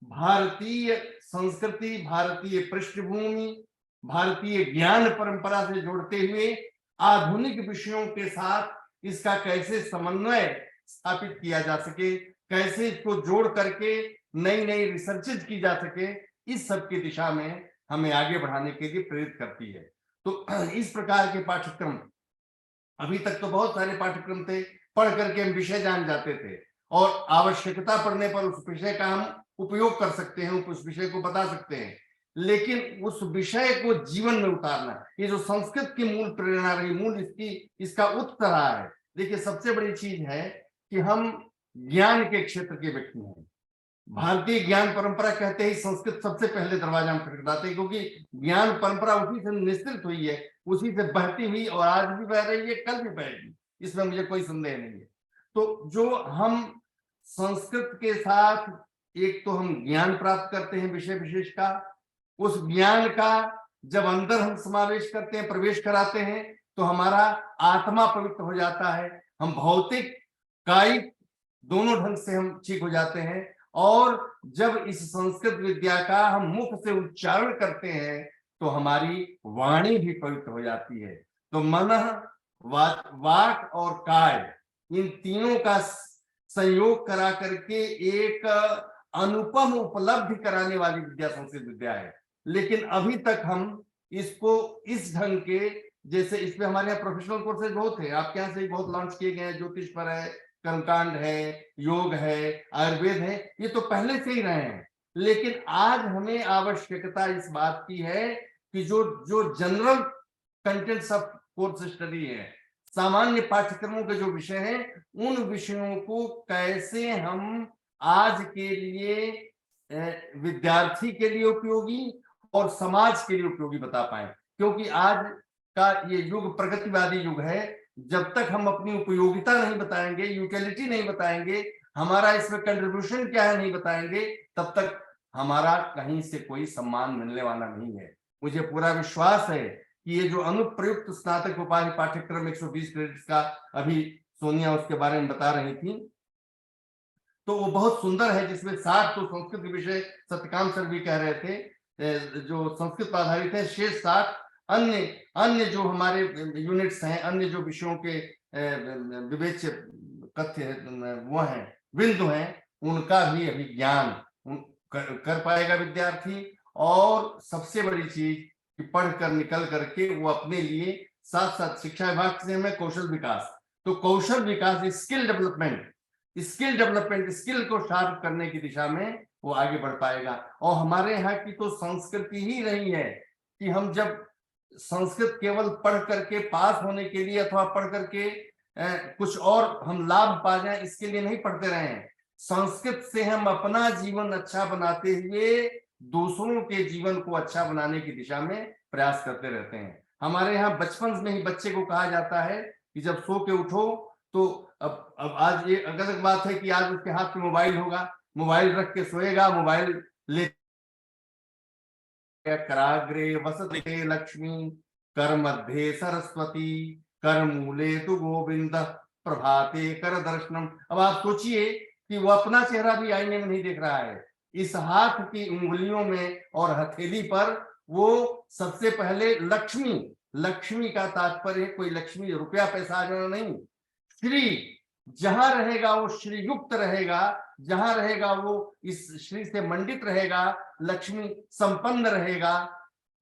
भारतीय संस्कृति, भारतीय पृष्ठभूमि, भारतीय ज्ञान परंपरा से जोड़ते हुए आधुनिक विषयों के साथ इसका कैसे समन्वय स्थापित किया जा सके, कैसे इसको जोड़ करके नई नई रिसर्चेज की जा सके, इस सब की दिशा में हमें आगे बढ़ाने के लिए प्रेरित करती है। तो इस प्रकार के पाठ्यक्रम, अभी तक तो बहुत सारे पाठ्यक्रम थे, पढ़ करके हम विषय जान जाते थे और आवश्यकता पड़ने पर उस विषय का हम उपयोग कर सकते हैं, उस विषय को बता सकते हैं, लेकिन उस विषय को जीवन में उतारना, ये जो संस्कृत की मूल प्रेरणा रही, मूल इसका उत्तर रहा है। देखिए, सबसे बड़ी चीज है कि हम ज्ञान के क्षेत्र के व्यक्ति हैं। भारतीय ज्ञान परंपरा कहते ही संस्कृत सबसे पहले दरवाजा हम खटखटाते हैं, क्योंकि ज्ञान परंपरा उसी से निश्चित हुई है, उसी से बहती हुई, और आज भी बह रही है, कल भी बहेगी, इसमें मुझे कोई संदेह नहीं है। तो जो हम संस्कृत के साथ एक तो हम ज्ञान प्राप्त करते हैं विषय विशेष का, उस ज्ञान का जब अंदर हम समावेश करते हैं, प्रवेश कराते हैं, तो हमारा आत्मा पवित्र हो जाता है, हम भौतिक कायिक दोनों ढंग से हम ठीक हो जाते हैं। और जब इस संस्कृत विद्या का हम मुख से उच्चारण करते हैं तो हमारी वाणी भी पवित्र हो जाती है। तो मन, वाक और काय, इन तीनों का संयोग करा करके एक अनुपम उपलब्धि कराने वाली विद्या संस्कृत विद्या है। लेकिन अभी तक हम इसको इस ढंग के, जैसे इसमें हमारे यहाँ प्रोफेशनल कोर्सेज बहुत है, आपके यहाँ से बहुत लॉन्च किए गए हैं, ज्योतिष पर है, कर्मकांड है, योग है, आयुर्वेद है, ये तो पहले से ही रहे हैं। लेकिन आज हमें आवश्यकता इस बात की है कि जो general contents of course study है, सामान्य पाठ्यक्रमों के जो विषय हैं, उन विषयों को कैसे हम आज के लिए विद्यार्थी के लिए उपयोगी और समाज के लिए उपयोगी बता पाए। क्योंकि आज का ये युग प्रगतिवादी युग है, जब तक हम अपनी उपयोगिता नहीं बताएंगे, यूटिलिटी नहीं बताएंगे, हमारा इसमें कंट्रीब्यूशन क्या है नहीं बताएंगे, तब तक हमारा कहीं से कोई सम्मान मिलने वाला नहीं है। मुझे पूरा विश्वास है कि ये जो अनुप्रयुक्त स्नातक उपाधि पाठ्यक्रम 120 क्रेडिट्स का, अभी सोनिया उसके बारे में बता रही थी, तो वो बहुत सुंदर है, जिसमें 60 तो संस्कृत विषय, सत्यकाम सर भी कह रहे थे, जो संस्कृत पर आधारित है, शेष 60 अन्य जो हमारे यूनिट्स हैं, अन्य जो विषयों के विवेच्य कथ्य वो हैं, बिंदु हैं, उनका भी अभिज्ञान कर पाएगा विद्यार्थी। और सबसे बड़ी चीज कि पढ़कर निकल करके वो अपने लिए साथ साथ शिक्षा विभाग से में कौशल विकास, तो कौशल विकास, स्किल डेवलपमेंट, स्किल को शार्प करने की दिशा में वो आगे बढ़ पाएगा। और हमारे यहाँ की तो संस्कृति ही रही है कि हम जब संस्कृत केवल पढ़ करके पास होने के लिए अथवा पढ़ करके कुछ और हम लाभ पा जाए, इसके लिए नहीं पढ़ते रहे हैं। संस्कृत से हम अपना जीवन अच्छा बनाते हुए दूसरों के जीवन को अच्छा बनाने की दिशा में प्रयास करते रहते हैं। हमारे यहाँ बचपन में ही बच्चे को कहा जाता है कि जब सो के उठो तो अब आज ये अलग बात है कि आज उसके हाथ में मोबाइल होगा, मोबाइल रख के सोएगा, मोबाइल ले कराग्रे वसते लक्ष्मी, कर मध्य सरस्वती, कर मूले तु गोविंद, प्रभाते कर दर्शनम। अब आप सोचिए कि वो अपना चेहरा भी आईने में नहीं देख रहा है, इस हाथ की उंगलियों में और हथेली पर वो सबसे पहले लक्ष्मी का तात्पर्य कोई लक्ष्मी रुपया पैसा आ जाना नहीं, श्री जहां रहेगा वो श्री युक्त रहेगा, जहां रहेगा वो इस श्री से मंडित रहेगा, लक्ष्मी संपन्न रहेगा,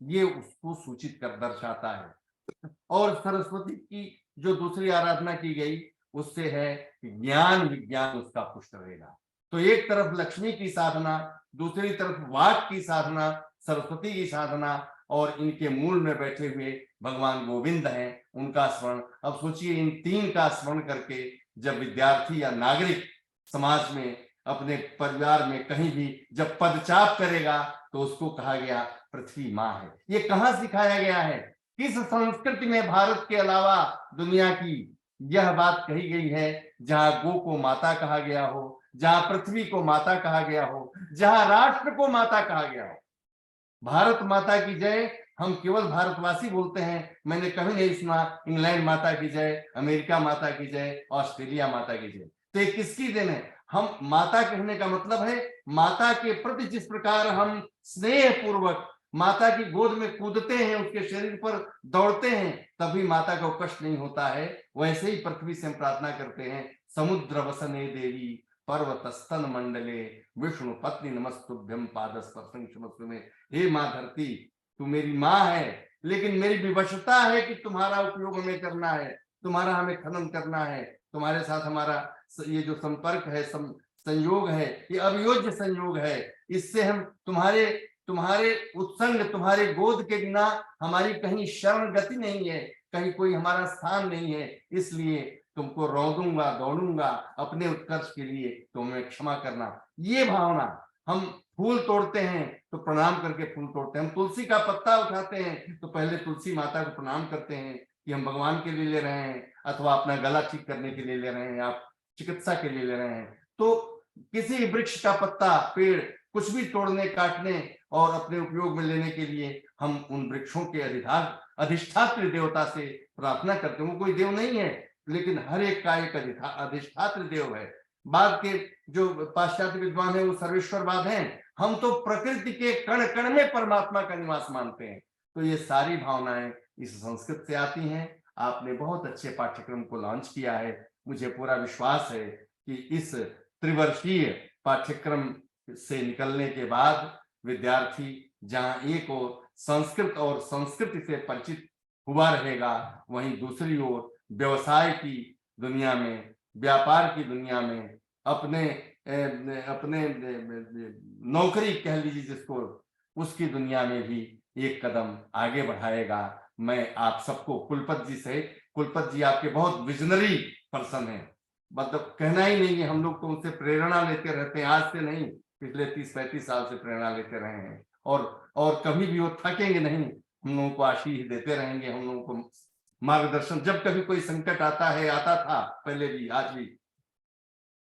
ये उसको सूचित कर दर्शाता है। और सरस्वती की जो दूसरी आराधना की गई उससे है ज्ञान विज्ञान उसका पुष्ट रहेगा। तो एक तरफ लक्ष्मी की साधना, दूसरी तरफ वाक की साधना, सरस्वती की साधना, और इनके मूल में बैठे हुए भगवान गोविंद हैं, उनका स्मरण। अब सोचिए इन तीन का स्मरण करके जब विद्यार्थी या नागरिक समाज में, अपने परिवार में कहीं भी जब पदचाप करेगा तो उसको कहा गया पृथ्वी माँ है। ये कहाँ सिखाया गया है, किस संस्कृति में भारत के अलावा दुनिया की यह बात कही गई है जहां गो को माता कहा गया हो, जहां पृथ्वी को माता कहा गया हो, जहां राष्ट्र को माता कहा गया हो। भारत माता की जय हम केवल भारतवासी बोलते हैं, मैंने कभी नहीं सुना इंग्लैंड माता की जय, अमेरिका माता की जय, ऑस्ट्रेलिया माता की जय। तो ये किसकी देन है? हम माता कहने का मतलब है माता के प्रति जिस प्रकार हम स्नेह पूर्वक माता की गोद में कूदते हैं, उसके शरीर पर दौड़ते हैं, तभी माता को कष्ट नहीं होता है। वैसे ही पृथ्वी से हम प्रार्थना करते हैं, समुद्र वसने देवी पर्वत स्तन मंडले विष्णु पत्नी नमस्तुभ्यम पादस्पर्शं क्षमस्व में। हे माँ धरती, तू मेरी माँ है, लेकिन मेरी विवशता है कि तुम्हारा उपयोग हमें करना है, तुम्हारा हमें खनन करना है, तुम्हारे साथ हमारा ये जो संपर्क है, संयोग है, ये अवियोज्य संयोग है। इससे हम तुम्हारे उत्संग, तुम्हारे गोद के बिना हमारी कहीं शरण गति नहीं है, कहीं कोई हमारा स्थान नहीं है। इसलिए तुमको रौदूंगा, दौड़ूंगा अपने उत्कर्ष के लिए, तुम्हें क्षमा करना। ये भावना, हम फूल तोड़ते हैं तो प्रणाम करके फूल तोड़ते हैं, हम तुलसी का पत्ता उठाते हैं तो पहले तुलसी माता को प्रणाम करते हैं कि हम भगवान के लिए ले रहे हैं, अथवा अपना गला ठीक करने के लिए ले रहे हैं, आप चिकित्सा के लिए ले रहे हैं। तो किसी वृक्ष का पत्ता, पेड़, कुछ भी तोड़ने, काटने और अपने उपयोग में लेने के लिए हम उन वृक्षों के अधिष्ठात्री देवता से प्रार्थना करते हैं। वो कोई देव नहीं है, लेकिन हर एक का एक अधिष्ठात्री देव है। बाद के जो पाश्चात्य विद्वान है वो सर्वेश्वरवाद हैं, हम तो प्रकृति के कण कण में परमात्मा का निवास मानते हैं। तो ये सारी भावनाएं इस संस्कृत से आती हैं। आपने बहुत अच्छे पाठ्यक्रम को लॉन्च किया है। मुझे पूरा विश्वास है कि इस त्रिवर्षीय पाठ्यक्रम से निकलने के बाद विद्यार्थी जहां एक ओर संस्कृत और संस्कृति से परिचित हुआ रहेगा, वहीं दूसरी ओर व्यवसाय की दुनिया में, व्यापार की दुनिया में, अपने नौकरी कह लीजिए जिसको, उसकी दुनिया में भी एक कदम आगे बढ़ाएगा। मैं आप सबको, कुलपति जी आपके बहुत विजनरी पर्सन हैं, मतलब कहना ही नहीं है, हम लोग तो उनसे प्रेरणा लेते रहते हैं, आज से नहीं, पिछले 30-35 साल से प्रेरणा लेते रहे हैं, और कभी भी वो थकेंगे नहीं, हम लोगों को आशीष देते रहेंगे, हम लोगों को मार्गदर्शन। जब कभी कोई संकट आता है, आता था पहले भी, आज भी,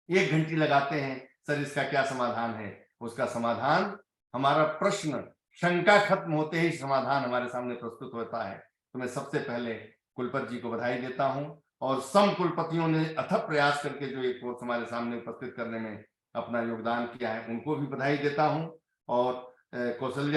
1 घंटी लगाते हैं, सर इसका क्या समाधान है, उसका समाधान, हमारा प्रश्न, शंका खत्म होते ही समाधान हमारे सामने प्रस्तुत होता है। तो मैं सबसे पहले कुलपति जी को बधाई देता हूं, और सम कुलपतियों ने अथक प्रयास करके जो एक कोर्स हमारे सामने उपस्थित करने में अपना योगदान किया है, उनको भी बधाई देता हूं। और कौशल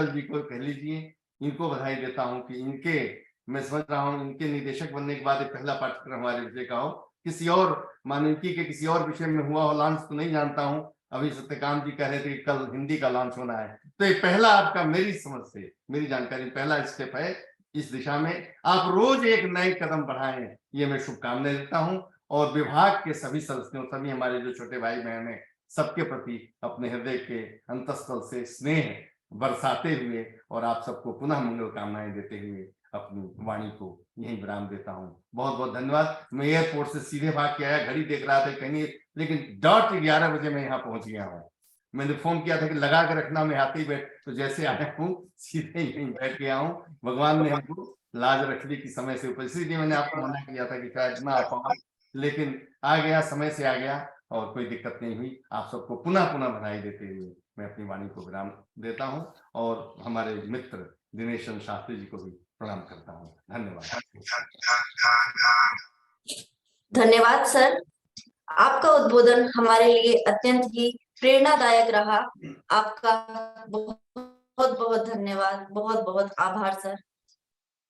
जी को कह लीजिए, इनको बधाई देता हूं कि इनके, मैं समझ रहा हूं इनके निदेशक बनने के बाद पहला पाठ्यक्रम हमारे विषय का हो, किसी और मानविकी के किसी और विषय में हुआ हो लॉन्च तो नहीं जानता हूं। अभी सत्यकांत जी कह रहे थे कि कल हिंदी का लॉन्च होना है, तो ये पहला आपका, मेरी समझ से, मेरी जानकारी, पहला स्टेप है इस दिशा में। आप रोज एक नए कदम बढ़ाएं, ये मैं शुभकामनाएं देता हूं। और विभाग के सभी सदस्यों, सभी हमारे जो छोटे भाई बहन हैं, सबके प्रति अपने हृदय के अंतःस्थल से स्नेह बरसाते हुए और आप सबको पुनः मंगल कामनाएं देते हुए अपनी वाणी को यहीं विराम देता हूं। बहुत बहुत धन्यवाद। मैं एयरपोर्ट से सीधे भाग के आया, घड़ी देख रहा था कहीं, लेकिन डॉट 11 बजे मैं यहाँ पहुंच गया हूँ। मैंने फोन किया था कि लगा के रखना, मैं आते ही बैठ, तो जैसे आया हूँ सीधे यहीं बैठ गया हूँ। भगवान ने हमको लाज रख ली कि समय से ऊपर, इसलिए मैंने आपको मना किया था कि शायद ना आ पाऊं, लेकिन आ गया, समय से आ गया और कोई दिक्कत नहीं हुई। आप सबको पुनः पुनः बधाई देते हुए मैं अपनी वाणी को विराम देता हूं और हमारे मित्र दिनेश चंद्र शास्त्री जी को भी प्रणाम करता हूं। धन्यवाद। धन्यवाद सर, आपका उद्बोधन हमारे लिए अत्यंत ही प्रेरणादायक रहा। आपका बहुत बहुत धन्यवाद, बहुत बहुत आभार सर।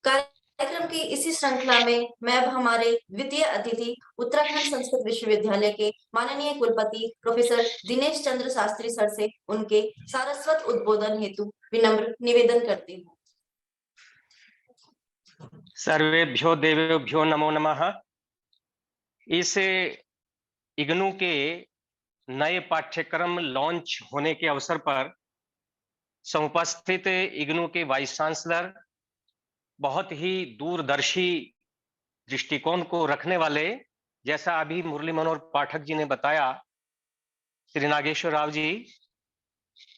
कार्यक्रम की इसी श्रृंखला में मैं अब हमारे द्वितीय अतिथि उत्तराखंड संस्कृत विश्वविद्यालय के माननीय कुलपति प्रोफेसर दिनेश चंद्र शास्त्री सर से उनके सारस्वत उद्बोधन हेतु विनम्र निवेदन करती हूँ। सर्वेभ्यो देवेभ्यो नमो नमः। इस इग्नू के नए पाठ्यक्रम लॉन्च होने के अवसर पर समुपस्थित इग्नू के वाइस चांसलर, बहुत ही दूरदर्शी दृष्टिकोण को रखने वाले, जैसा अभी मुरली मनोहर पाठक जी ने बताया, श्री नागेश्वर राव जी,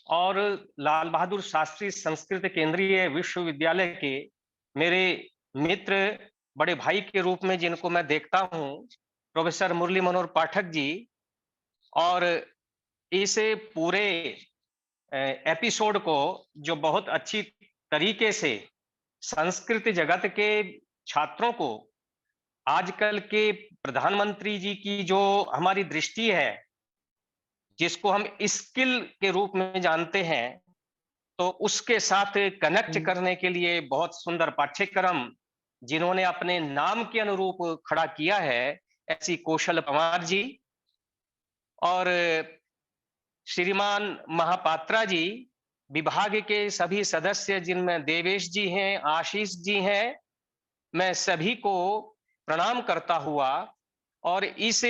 और लाल बहादुर शास्त्री संस्कृत केंद्रीय विश्वविद्यालय के मेरे मित्र, बड़े भाई के रूप में जिनको मैं देखता हूं, प्रोफेसर मुरली मनोहर पाठक जी, और इस पूरे एपिसोड को जो बहुत अच्छी तरीके से संस्कृत जगत के छात्रों को आजकल के प्रधानमंत्री जी की जो हमारी दृष्टि है, जिसको हम स्किल के रूप में जानते हैं, तो उसके साथ कनेक्ट करने के लिए बहुत सुंदर पाठ्यक्रम जिन्होंने अपने नाम के अनुरूप खड़ा किया है, ऐसी कौशल पवार जी और श्रीमान महापात्रा जी, विभाग के सभी सदस्य जिनमें देवेश जी हैं, आशीष जी हैं, मैं सभी को प्रणाम करता हुआ और इस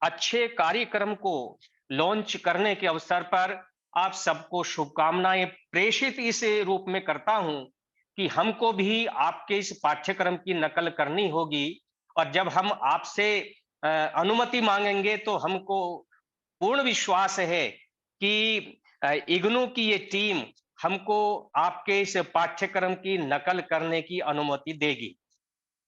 अच्छे कार्यक्रम को लॉन्च करने के अवसर पर आप सबको शुभकामनाएं प्रेषित इस रूप में करता हूं कि हमको भी आपके इस पाठ्यक्रम की नकल करनी होगी, और जब हम आपसे अनुमति मांगेंगे तो हमको पूर्ण विश्वास है कि इग्नू की ये टीम हमको आपके इस पाठ्यक्रम की नकल करने की अनुमति देगी।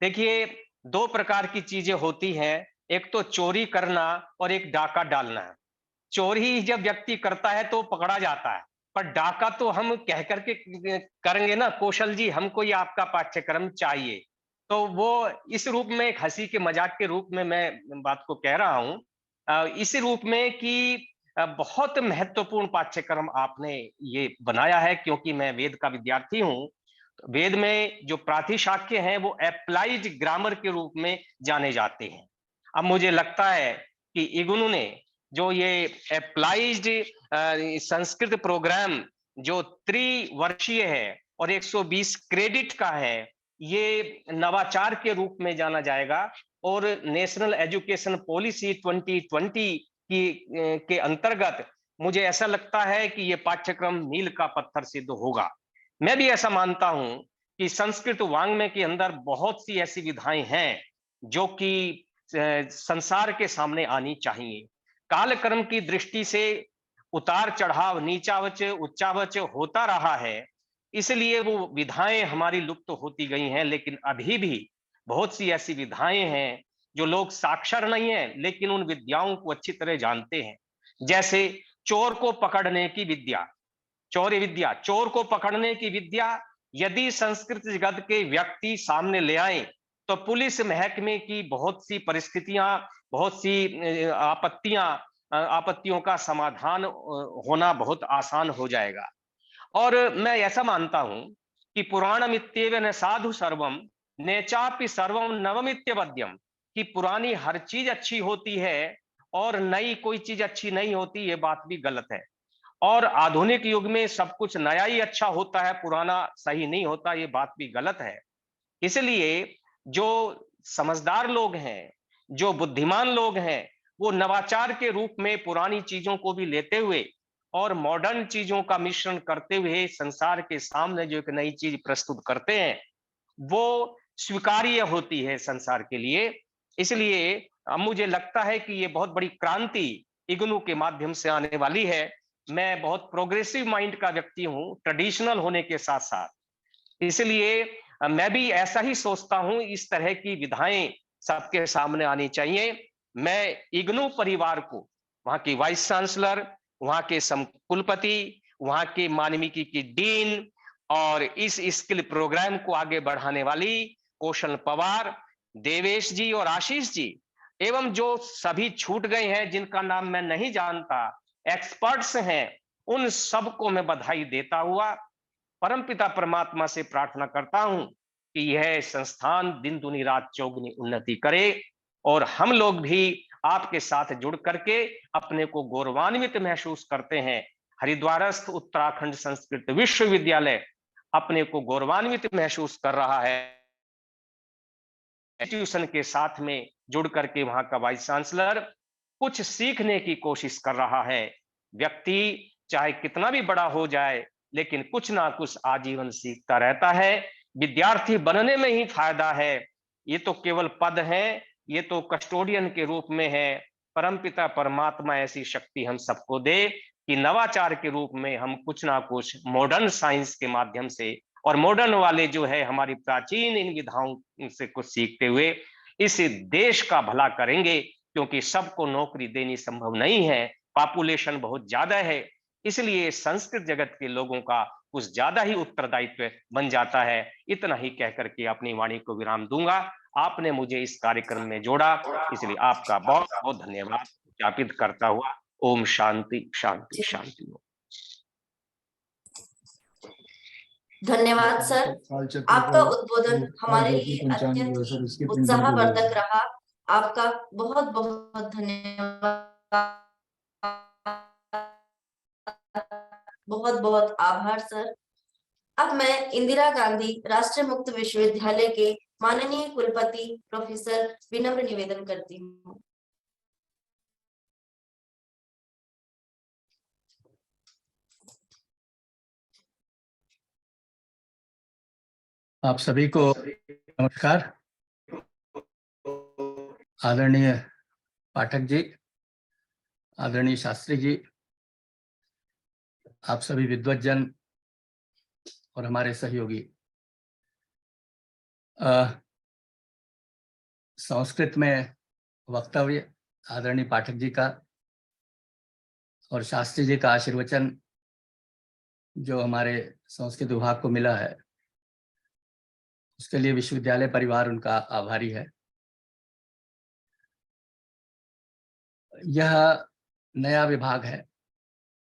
देखिए, दो प्रकार की चीजें होती हैं, एक तो चोरी करना और एक डाका डालना। चोरी जब व्यक्ति करता है तो पकड़ा जाता है, पर डाका तो हम कह करके करेंगे ना, कौशल जी हमको ये आपका पाठ्यक्रम चाहिए, तो वो इस रूप में एक हंसी के मजाक के रूप में मैं बात को कह रहा हूं, इस रूप में कि बहुत महत्वपूर्ण पाठ्यक्रम आपने ये बनाया है, क्योंकि मैं वेद का विद्यार्थी हूं। वेद में जो प्रातिशाख्य हैं वो एप्लाइड ग्रामर के रूप में जाने जाते हैं। अब मुझे लगता है कि इग्नू ने जो ये एप्लाइड संस्कृत प्रोग्राम जो त्रिवर्षीय है और 120 क्रेडिट का है, ये नवाचार के रूप में जाना जाएगा और नेशनल एजुकेशन पॉलिसी 2020 के अंतर्गत मुझे ऐसा लगता है कि ये पाठ्यक्रम मील का पत्थर सिद्ध होगा। मैं भी ऐसा मानता हूं कि संस्कृत वाङ्मय के अंदर बहुत सी ऐसी विधाएं हैं जो कि संसार के सामने आनी चाहिए। कालक्रम की दृष्टि से उतार चढ़ाव, नीचावच उच्चावच होता रहा है, इसलिए वो विधाएं हमारी लुप्त होती गई हैं, लेकिन अभी भी बहुत सी ऐसी विधाएं हैं जो लोग साक्षर नहीं है लेकिन उन विद्याओं को अच्छी तरह जानते हैं। जैसे चोर को पकड़ने की विद्या, चौर्य विद्या, चोर को पकड़ने की विद्या यदि संस्कृत जगत के व्यक्ति सामने ले आए तो पुलिस महकमे की बहुत सी परिस्थितियां, बहुत सी आपत्तियों का समाधान होना बहुत आसान हो जाएगा। और मैं ऐसा मानता हूं कि पुराणमित्येव न साधु सर्वम नेचापि सर्वम नवमित्यवद्यम, कि पुरानी हर चीज अच्छी होती है और नई कोई चीज अच्छी नहीं होती, ये बात भी गलत है। और आधुनिक युग में सब कुछ नया ही अच्छा होता है, पुराना सही नहीं होता, ये बात भी गलत है। इसलिए जो समझदार लोग हैं, जो बुद्धिमान लोग हैं, वो नवाचार के रूप में पुरानी चीजों को भी लेते हुए और मॉडर्न चीजों का मिश्रण करते हुए संसार के सामने जो एक नई चीज प्रस्तुत करते हैं, वो स्वीकार्य होती है संसार के लिए। इसलिए मुझे लगता है कि ये बहुत बड़ी क्रांति इग्नू के माध्यम से आने वाली है। मैं बहुत प्रोग्रेसिव माइंड का व्यक्ति हूं, ट्रेडिशनल होने के साथ साथ, इसलिए मैं भी ऐसा ही सोचता हूं, इस तरह की विधाएं सबके सामने आनी चाहिए। मैं इग्नू परिवार को, वहां की वाइस चांसलर, वहां के समकुलपति, वहां के मानविकी की डीन और इस स्किल प्रोग्राम को आगे बढ़ाने वाली कौशल पवार, देवेश जी और आशीष जी, एवं जो सभी छूट गए हैं जिनका नाम मैं नहीं जानता, एक्सपर्ट्स हैं, उन सबको मैं बधाई देता हुआ परमपिता परमात्मा से प्रार्थना करता हूं कि यह संस्थान दिन दुनी रात चौगुनी उन्नति करे और हम लोग भी आपके साथ जुड़ करके अपने को गौरवान्वित महसूस करते हैं। हरिद्वारस्थ उत्तराखंड संस्कृत विश्वविद्यालय अपने को गौरवान्वित महसूस कर रहा है, इंस्टीट्यूशन के साथ में जुड़ करके वहां का वाइस चांसलर कुछ सीखने की कोशिश कर रहा है। व्यक्ति चाहे कितना भी बड़ा हो जाए लेकिन कुछ ना कुछ आजीवन सीखता रहता है। विद्यार्थी बनने में ही फायदा है, ये तो केवल पद है, ये तो कस्टोडियन के रूप में है। परमपिता परमात्मा ऐसी शक्ति हम सबको दे कि नवाचार के रूप में हम कुछ ना कुछ मॉडर्न साइंस के माध्यम से और मॉडर्न वाले जो है हमारी प्राचीन इन विधाओं से कुछ सीखते हुए इस देश का भला करेंगे, क्योंकि सबको नौकरी देनी संभव नहीं है, पॉपुलेशन बहुत ज्यादा है। इसलिए संस्कृत जगत के लोगों का कुछ ज्यादा ही उत्तरदायित्व बन जाता है। इतना ही कह करके अपनी वाणी को विराम दूंगा। आपने मुझे इस कार्यक्रम में जोड़ा, इसलिए आपका बहुत बहुत धन्यवाद ज्ञापित करता हुआ ओम शांति शांति शांति। धन्यवाद सर, आपका उद्बोधन हमारे लिए अत्यंत ही उत्साहवर्धक रहा। आपका बहुत बहुत धन्यवाद, बहुत बहुत आभार सर। अब मैं इंदिरा गांधी राष्ट्रीय मुक्त विश्वविद्यालय के माननीय कुलपति प्रोफेसर विनम्र निवेदन करती हूँ। आप सभी को नमस्कार। आदरणीय पाठक जी, आदरणीय शास्त्री जी, आप सभी विद्वज्जन और हमारे सहयोगी। संस्कृत में वक्तव्य आदरणीय पाठक जी का और शास्त्री जी का आशीर्वचन जो हमारे संस्कृत विभाग को मिला है, उसके लिए विश्वविद्यालय परिवार उनका आभारी है। यह नया विभाग है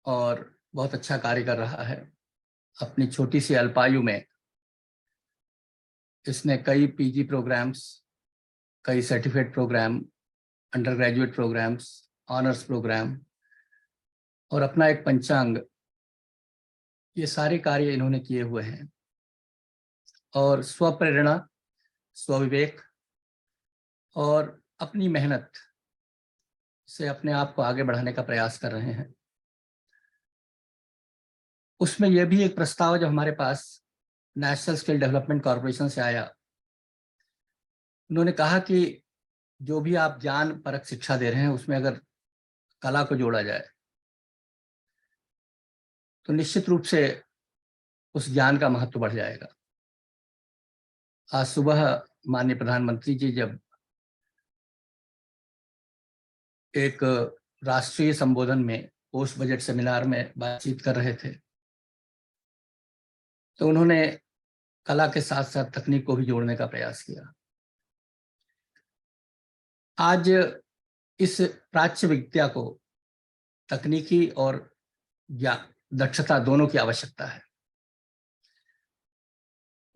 और बहुत अच्छा कार्य कर रहा है। अपनी छोटी सी अल्पायु में इसने कई पीजी प्रोग्राम्स, कई certificate programme, undergraduate programmes, honours programme और अपना एक पंचांग, ये सारे कार्य इन्होंने किए हुए हैं और स्वप्रेरणा, स्वविवेक और अपनी मेहनत से अपने आप को आगे बढ़ाने का प्रयास कर रहे हैं। उसमें यह भी एक प्रस्ताव जो हमारे पास नेशनल स्किल डेवलपमेंट कॉरपोरेशन से आया, उन्होंने कहा कि जो भी आप ज्ञान परक शिक्षा दे रहे हैं उसमें अगर कला को जोड़ा जाए तो निश्चित रूप से उस ज्ञान का महत्व बढ़ जाएगा। आज सुबह माननीय प्रधानमंत्री जी जब एक राष्ट्रीय संबोधन में पोस्ट बजट सेमिनार में बातचीत कर रहे थे तो उन्होंने कला के साथ साथ तकनीक को भी जोड़ने का प्रयास किया। आज इस प्राच्य विद्या को तकनीकी और दक्षता दोनों की आवश्यकता है,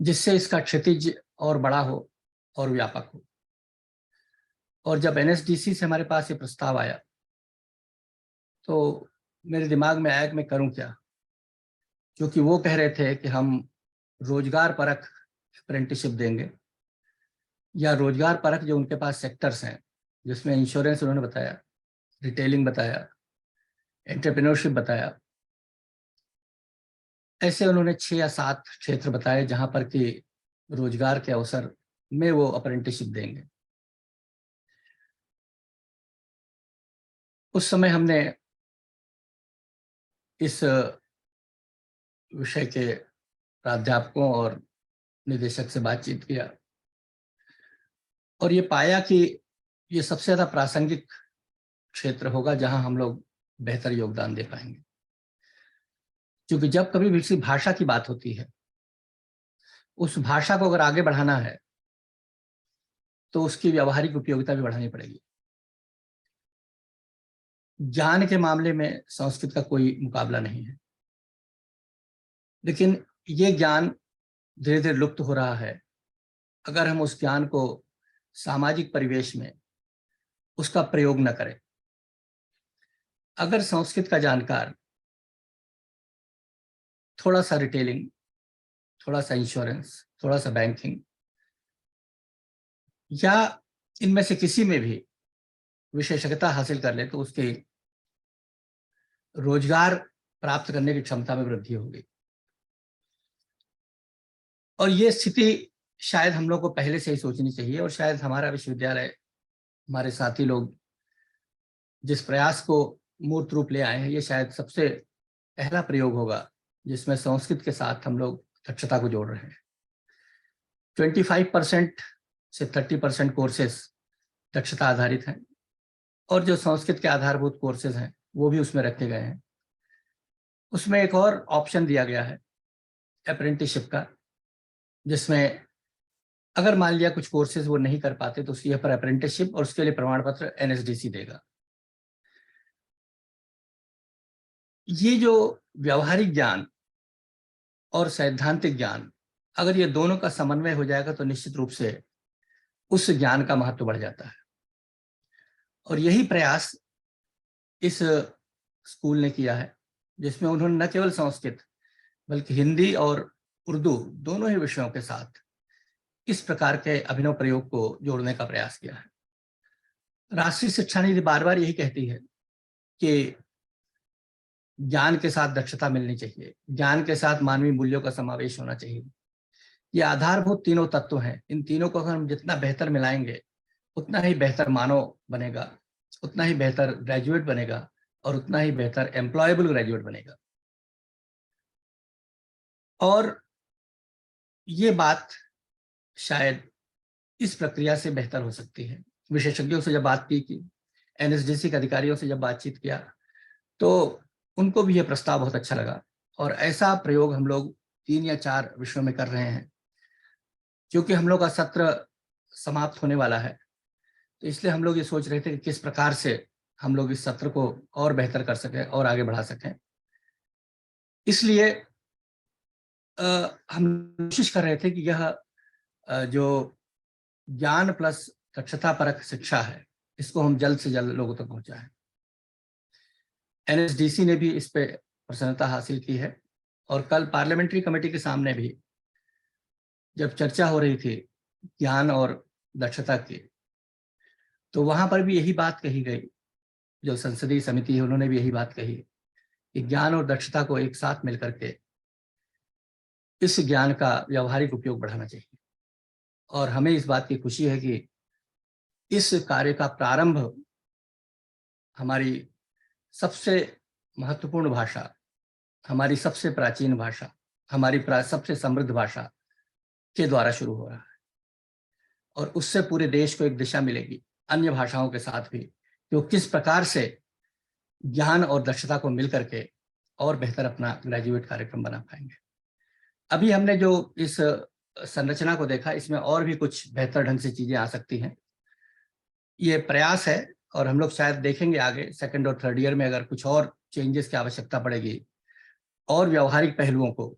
जिससे इसका क्षितिज और बड़ा हो और व्यापक हो। और जब एनएसडीसी से हमारे पास ये प्रस्ताव आया तो मेरे दिमाग में आया कि मैं करूं क्या, क्योंकि वो कह रहे थे कि हम रोजगार परक अप्रेंटिसशिप देंगे या रोजगार परक जो उनके पास सेक्टर्स हैं, जिसमें इंश्योरेंस उन्होंने बताया, रिटेलिंग बताया, एंटरप्रेन्योरशिप बताया, ऐसे उन्होंने 6 या 7 क्षेत्र बताए जहां पर कि रोजगार के अवसर में वो अप्रेंटिसशिप देंगे। उस समय हमने इस विषय के प्राध्यापकों और निदेशक से बातचीत किया और ये पाया कि ये सबसे ज़्यादा प्रासंगिक क्षेत्र होगा जहां हम लोग बेहतर योगदान दे पाएंगे। क्योंकि जब कभी भी किसी भाषा की बात होती है, उस भाषा को अगर आगे बढ़ाना है तो उसकी व्यावहारिक उपयोगिता भी बढ़ानी पड़ेगी। ज्ञान के मामले में संस्कृत का कोई मुकाबला नहीं है, लेकिन ये ज्ञान धीरे धीरे लुप्त हो रहा है अगर हम उस ज्ञान को सामाजिक परिवेश में उसका प्रयोग न करें। अगर संस्कृत का जानकार थोड़ा सा रिटेलिंग, थोड़ा सा इंश्योरेंस, थोड़ा सा बैंकिंग या इनमें से किसी में भी विशेषज्ञता हासिल कर ले तो उसके रोजगार प्राप्त करने की क्षमता में वृद्धि होगी। और ये स्थिति शायद हम लोग को पहले से ही सोचनी चाहिए और शायद हमारा विश्वविद्यालय, हमारे साथी लोग जिस प्रयास को मूर्त रूप ले आए हैं, ये शायद सबसे पहला प्रयोग होगा जिसमें संस्कृत के साथ हम लोग दक्षता को जोड़ रहे हैं। 25% से 30% कोर्सेज दक्षता आधारित हैं और जो संस्कृत के आधारभूत कोर्सेज हैं वो भी उसमें रखे गए हैं। उसमें एक और ऑप्शन दिया गया है अप्रेंटिसशिप का, जिसमें अगर मान लिया कुछ कोर्सेज वो नहीं कर पाते तो उसकी पर अप्रेंटिसशिप और उसके लिए प्रमाण पत्र NSDC देगा। ये जो व्यवहारिक ज्ञान और सैद्धांतिक ज्ञान, अगर ये दोनों का समन्वय हो जाएगा तो निश्चित रूप से उस ज्ञान का महत्व बढ़ जाता है। और यही प्रयास इस स्कूल ने किया है, जिसमें उन्होंने न केवल संस्कृत बल्कि हिंदी और उर्दू दोनों ही विषयों के साथ इस प्रकार के अभिनव प्रयोग को जोड़ने का प्रयास किया है। राष्ट्रीय शिक्षा नीति बार बार यही कहती है कि ज्ञान के साथ दक्षता मिलनी चाहिए, ज्ञान के साथ मानवीय मूल्यों का समावेश होना चाहिए। ये आधारभूत तीनों तत्व हैं। इन तीनों को अगर हम जितना बेहतर मिलाएंगे उतना ही बेहतर मानव बनेगा, उतना ही बेहतर ग्रेजुएट बनेगा और उतना ही बेहतर एम्प्लॉयबल ग्रेजुएट बनेगा। और ये बात शायद इस प्रक्रिया से बेहतर हो सकती है। विशेषज्ञों से जब बात की NSDC के अधिकारियों से जब बातचीत किया तो उनको भी यह प्रस्ताव बहुत अच्छा लगा। और ऐसा प्रयोग हम लोग 3 या 4 विषयों में कर रहे हैं। क्योंकि हम लोग का सत्र समाप्त होने वाला है, तो इसलिए हम लोग ये सोच रहे थे कि किस प्रकार से हम लोग इस सत्र को और बेहतर कर सकें और आगे बढ़ा सकें। इसलिए हम कोशिश कर रहे थे कि यह जो ज्ञान प्लस दक्षता परक शिक्षा है, इसको हम जल्द से जल्द लोगों तक पहुंचाएं। NSDC ने भी इस पे प्रसन्नता हासिल की है। और कल पार्लियामेंट्री कमेटी के सामने भी जब चर्चा हो रही थी ज्ञान और दक्षता की, तो वहां पर भी यही बात कही गई। जो संसदीय समिति है उन्होंने भी यही बात कही कि ज्ञान और दक्षता को एक साथ मिलकर के इस ज्ञान का व्यावहारिक उपयोग बढ़ाना चाहिए। और हमें इस बात की खुशी है कि इस कार्य का प्रारंभ हमारी सबसे महत्वपूर्ण भाषा, हमारी सबसे प्राचीन भाषा, हमारी सबसे समृद्ध भाषा के द्वारा शुरू हो रहा है। और उससे पूरे देश को एक दिशा मिलेगी अन्य भाषाओं के साथ भी, कि किस प्रकार से ज्ञान और दक्षता को मिलकर के और बेहतर अपना ग्रेजुएट कार्यक्रम बना पाएंगे। अभी हमने जो इस संरचना को देखा, इसमें और भी कुछ बेहतर ढंग से चीजें आ सकती हैं। ये प्रयास है और हम लोग शायद देखेंगे आगे 2nd और 3rd ईयर में अगर कुछ और चेंजेस की आवश्यकता पड़ेगी और व्यावहारिक पहलुओं को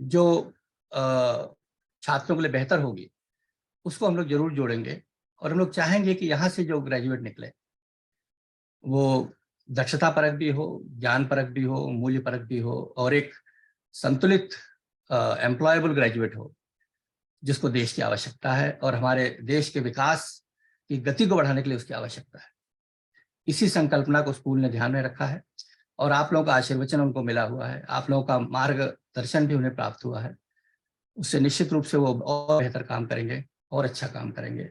जो छात्रों के लिए बेहतर होगी उसको हम लोग जरूर जोड़ेंगे। और हम लोग चाहेंगे कि यहाँ से जो ग्रेजुएट निकले वो दक्षता परक भी हो, ज्ञान परक भी हो, मूल्य परक भी हो और एक संतुलित एम्प्लॉयबल ग्रेजुएट हो, जिसको देश की आवश्यकता है और हमारे देश के विकास की गति को बढ़ाने के लिए उसकी आवश्यकता है। इसी संकल्पना को स्कूल ने ध्यान में रखा है और आप लोगों का आशीर्वचन उनको मिला हुआ है, आप लोगों का मार्गदर्शन भी उन्हें प्राप्त हुआ है। उससे निश्चित रूप से वो और बेहतर काम करेंगे और अच्छा काम करेंगे।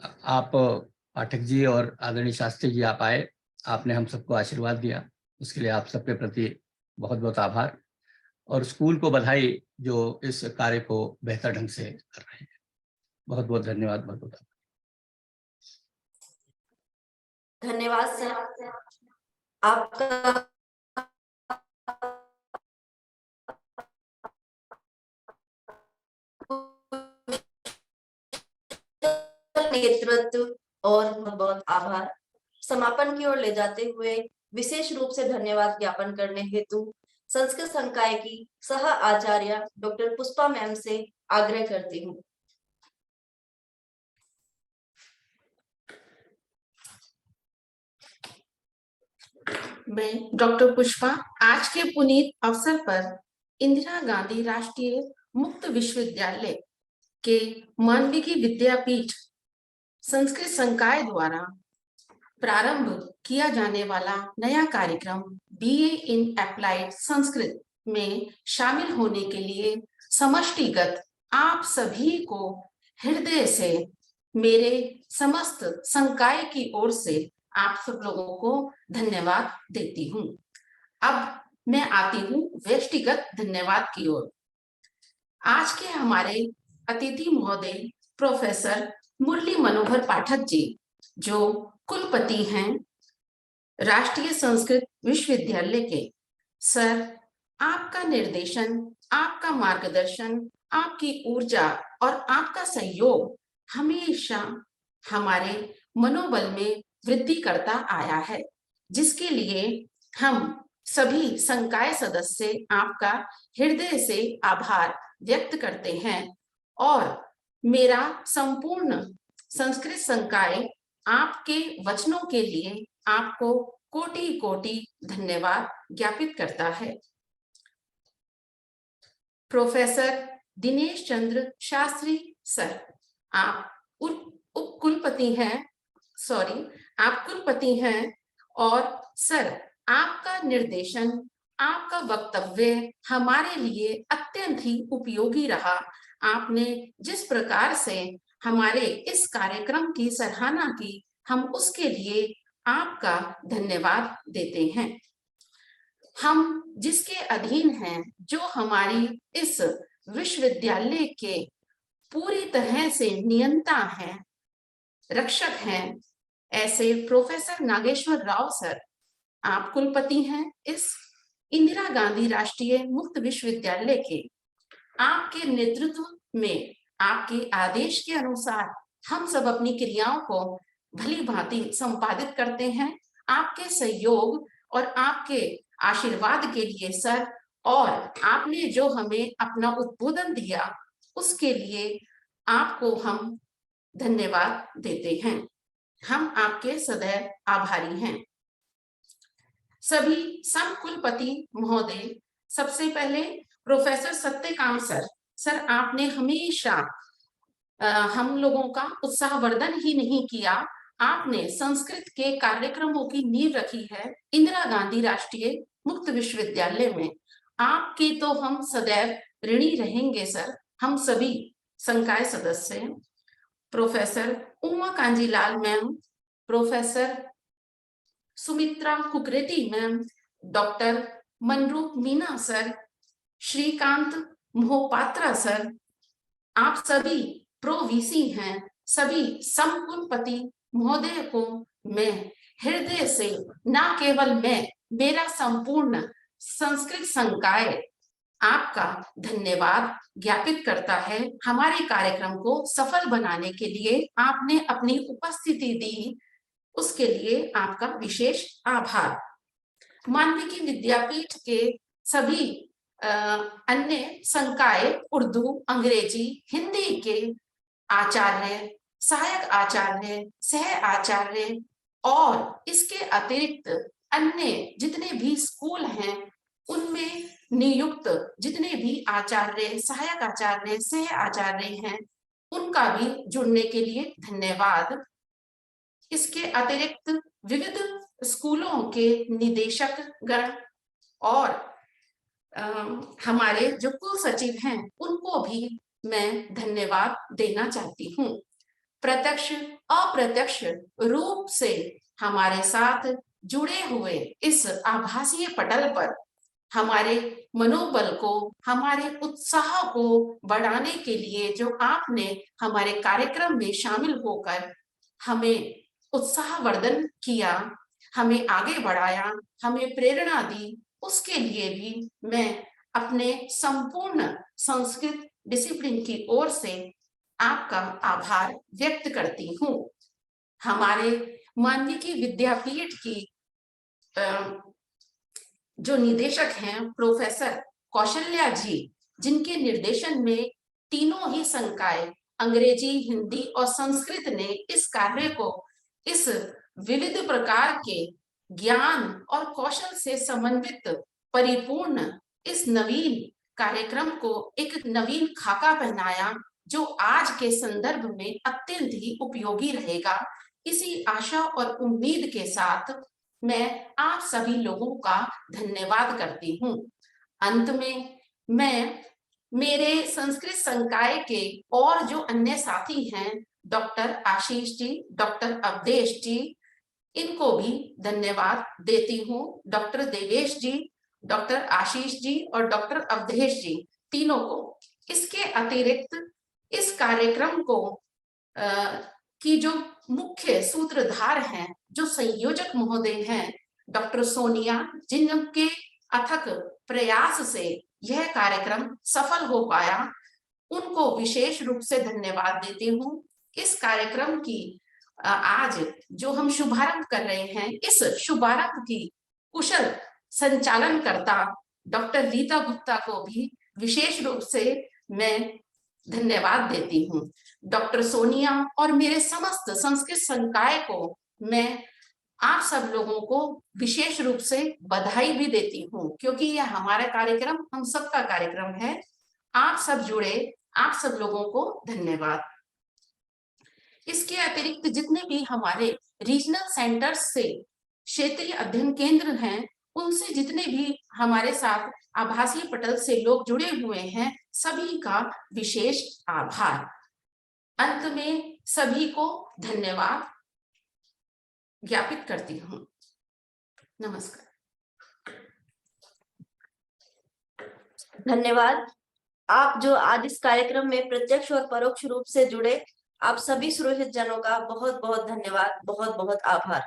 आप पाठक जी और आदरणीय शास्त्री जी आप आए, आपने हम सबको आशीर्वाद दिया, उसके लिए आप सबके प्रति बहुत बहुत आभार और स्कूल को बधाई जो इस कार्य को बेहतर ढंग से कर रहे हैं। बहुत बहुत धन्यवाद। बहुत बहुत धन्यवाद सर। आपका नेतृत्व और बहुत बहुत आभार। समापन की ओर ले जाते हुए विशेष रूप से धन्यवाद ज्ञापन करने हेतु संस्कृत संकाय की सह आचार्य डॉक्टर पुष्पा मैम से आग्रह करती हूँ। मैं डॉक्टर पुष्पा आज के पुनीत अवसर पर इंदिरा गांधी राष्ट्रीय मुक्त विश्वविद्यालय के मानविकी विद्यापीठ संस्कृत संकाय द्वारा प्रारंभ किया जाने वाला नया कार्यक्रम BA इन अप्लाइड संस्कृत में शामिल होने के लिए समष्टिगत आप सभी को हृदय से मेरे समस्त संकाय की ओर से आप सब लोगों को धन्यवाद देती हूँ। अब मैं आती हूँ व्यक्तिगत धन्यवाद की ओर। आज के हमारे अतिथि महोदय प्रोफेसर मुरली मनोहर पाठक जी, जो कुलपति हैं राष्ट्रीय संस्कृत विश्वविद्यालय के। सर, आपका निर्देशन, आपका मार्गदर्शन, आपकी ऊर्जा और आपका सहयोग हमेशा हमारे मनोबल में वृद्धि करता आया है, जिसके लिए हम सभी संकाय सदस्य आपका हृदय से आभार व्यक्त करते हैं और मेरा संपूर्ण संस्कृत संकाय आपके वचनों के लिए आपको कोटि कोटि धन्यवाद ज्ञापित करता है। प्रोफेसर दिनेश चंद्र शास्त्री सर, आप उप कुलपति हैं, आप कुलपति हैं और सर आपका निर्देशन, आपका वक्तव्य हमारे लिए अत्यंत ही उपयोगी रहा। आपने जिस प्रकार से हमारे इस कार्यक्रम की सराहना की, हम उसके लिए आपका धन्यवाद देते हैं। हम जिसके अधीन हैं, जो हमारी इस विश्वविद्यालय के पूरी तरह से नियंता हैं, रक्षक हैं, ऐसे प्रोफेसर नागेश्वर राव सर, आप कुलपति हैं इस इंदिरा गांधी राष्ट्रीय मुक्त विश्वविद्यालय के। आपके नेतृत्व में, आपके आदेश के अनुसार हम सब अपनी क्रियाओं को भली भांति संपादित करते हैं। आपके सहयोग और आपके आशीर्वाद के लिए सर, और आपने जो हमें अपना उद्बोधन दिया उसके लिए आपको हम धन्यवाद देते हैं। हम आपके सदैव आभारी हैं। सभी समकुलपति महोदय, सबसे पहले प्रोफेसर सत्यकाम सर, आपने हमेशा हम लोगों का उत्साहवर्धन ही नहीं किया, आपने संस्कृत के कार्यक्रमों की नींव रखी है इंदिरा गांधी राष्ट्रीय मुक्त विश्वविद्यालय में। आपके तो हम सदैव ऋणी रहेंगे सर, हम सभी संकाय सदस्य। Professor Uma Kanjilal ma'am, professor Sumitra Kukreti ma'am, doctor Manroop Meena sir, Shrikant Mohapatra sir, आप सभी प्रो वीसी हैं, सभी समकुलपति महोदय को मैं हृदय से, ना केवल मैं, मेरा संपूर्ण संस्कृत संकाय आपका धन्यवाद ज्ञापित करता है। हमारे कार्यक्रम को सफल बनाने के लिए आपने अपनी उपस्थिति दी, उसके लिए आपका विशेष आभार। मानविकी विद्यापीठ के सभी अन्य संकाय, उर्दू, अंग्रेजी, हिंदी के आचार्य, सहायक आचार्य, सह आचार्य और इसके अतिरिक्त अन्य जितने भी स्कूल हैं, उनमें नियुक्त जितने भी आचार्य, सहायक आचार्य, सह आचार्य हैं, उनका भी जुड़ने के लिए धन्यवाद। इसके अतिरिक्त विविध स्कूलों के निदेशक गण और हमारे जो कुल सचिव हैं, उनको भी मैं धन्यवाद देना चाहती हूँ। प्रत्यक्ष अप्रत्यक्ष रूप से हमारे साथ जुड़े हुए इस आभासीय पटल पर हमारे मनोबल को, हमारे उत्साह को बढ़ाने के लिए जो आपने हमारे कार्यक्रम में शामिल होकर हमें उत्साहवर्धन किया, हमें आगे बढ़ाया, हमें प्रेरणा दी, उसके लिए भी मैं अपने संपूर्ण संस्कृत डिसिप्लिन की ओर से आपका आभार व्यक्त करती हूँ। हमारे मानविकी विद्यापीठ की जो निदेशक हैं प्रोफेसर कौशल्या जी, जिनके निर्देशन में तीनों ही संकाय अंग्रेजी, हिंदी और संस्कृत ने इस कार्य को, इस विविध प्रकार के ज्ञान और कौशल से समन्वित परिपूर्ण इस नवीन कार्यक्रम को एक नवीन खाका पहनाया, जो आज के संदर्भ में अत्यंत ही उपयोगी रहेगा। इसी आशा और उम्मीद के साथ मैं आप सभी लोगों का धन्यवाद करती हूँ। अंत में मैं मेरे संस्कृत संकाय के और जो अन्य साथी हैं, डॉक्टर आशीष जी, डॉक्टर अवधेश जी, इनको भी धन्यवाद देती हूँ। डॉक्टर देवेश जी, डॉक्टर आशीष जी और डॉक्टर अवधेश जी, तीनों को। इसके अतिरिक्त इस कार्यक्रम को की जो मुख्य सूत्रधार हैं, जो संयोजक महोदय हैं, डॉक्टर सोनिया, जिनके अथक प्रयास से यह कार्यक्रम सफल हो पाया, उनको विशेष रूप से धन्यवाद देती हूँ। इस कार्यक्रम की आज जो हम शुभारंभ कर रहे हैं, इस शुभारंभ की कुशल संचालनकर्ता डॉक्टर रीता गुप्ता को भी विशेष रूप से मैं धन्यवाद देती हूँ। डॉक्टर सोनिया और मेरे समस्त संस्कृत संकाय को मैं आप सब लोगों को विशेष रूप से बधाई भी देती हूँ, क्योंकि यह हमारा कार्यक्रम हम सबका कार्यक्रम है। आप सब जुड़े, आप सब लोगों को धन्यवाद। इसके अतिरिक्त जितने भी हमारे रीजनल सेंटर्स से क्षेत्रीय अध्ययन केंद्र हैं, उनसे जितने भी हमारे साथ आभासीय पटल से लोग जुड़े हुए हैं, सभी का विशेष आभार। अंत में सभी को धन्यवाद ज्ञापित करती हूँ। नमस्कार। धन्यवाद। आप जो आज इस कार्यक्रम में प्रत्यक्ष और परोक्ष रूप से जुड़े, आप सभी सुरक्षित जनों का बहुत बहुत धन्यवाद, बहुत बहुत आभार।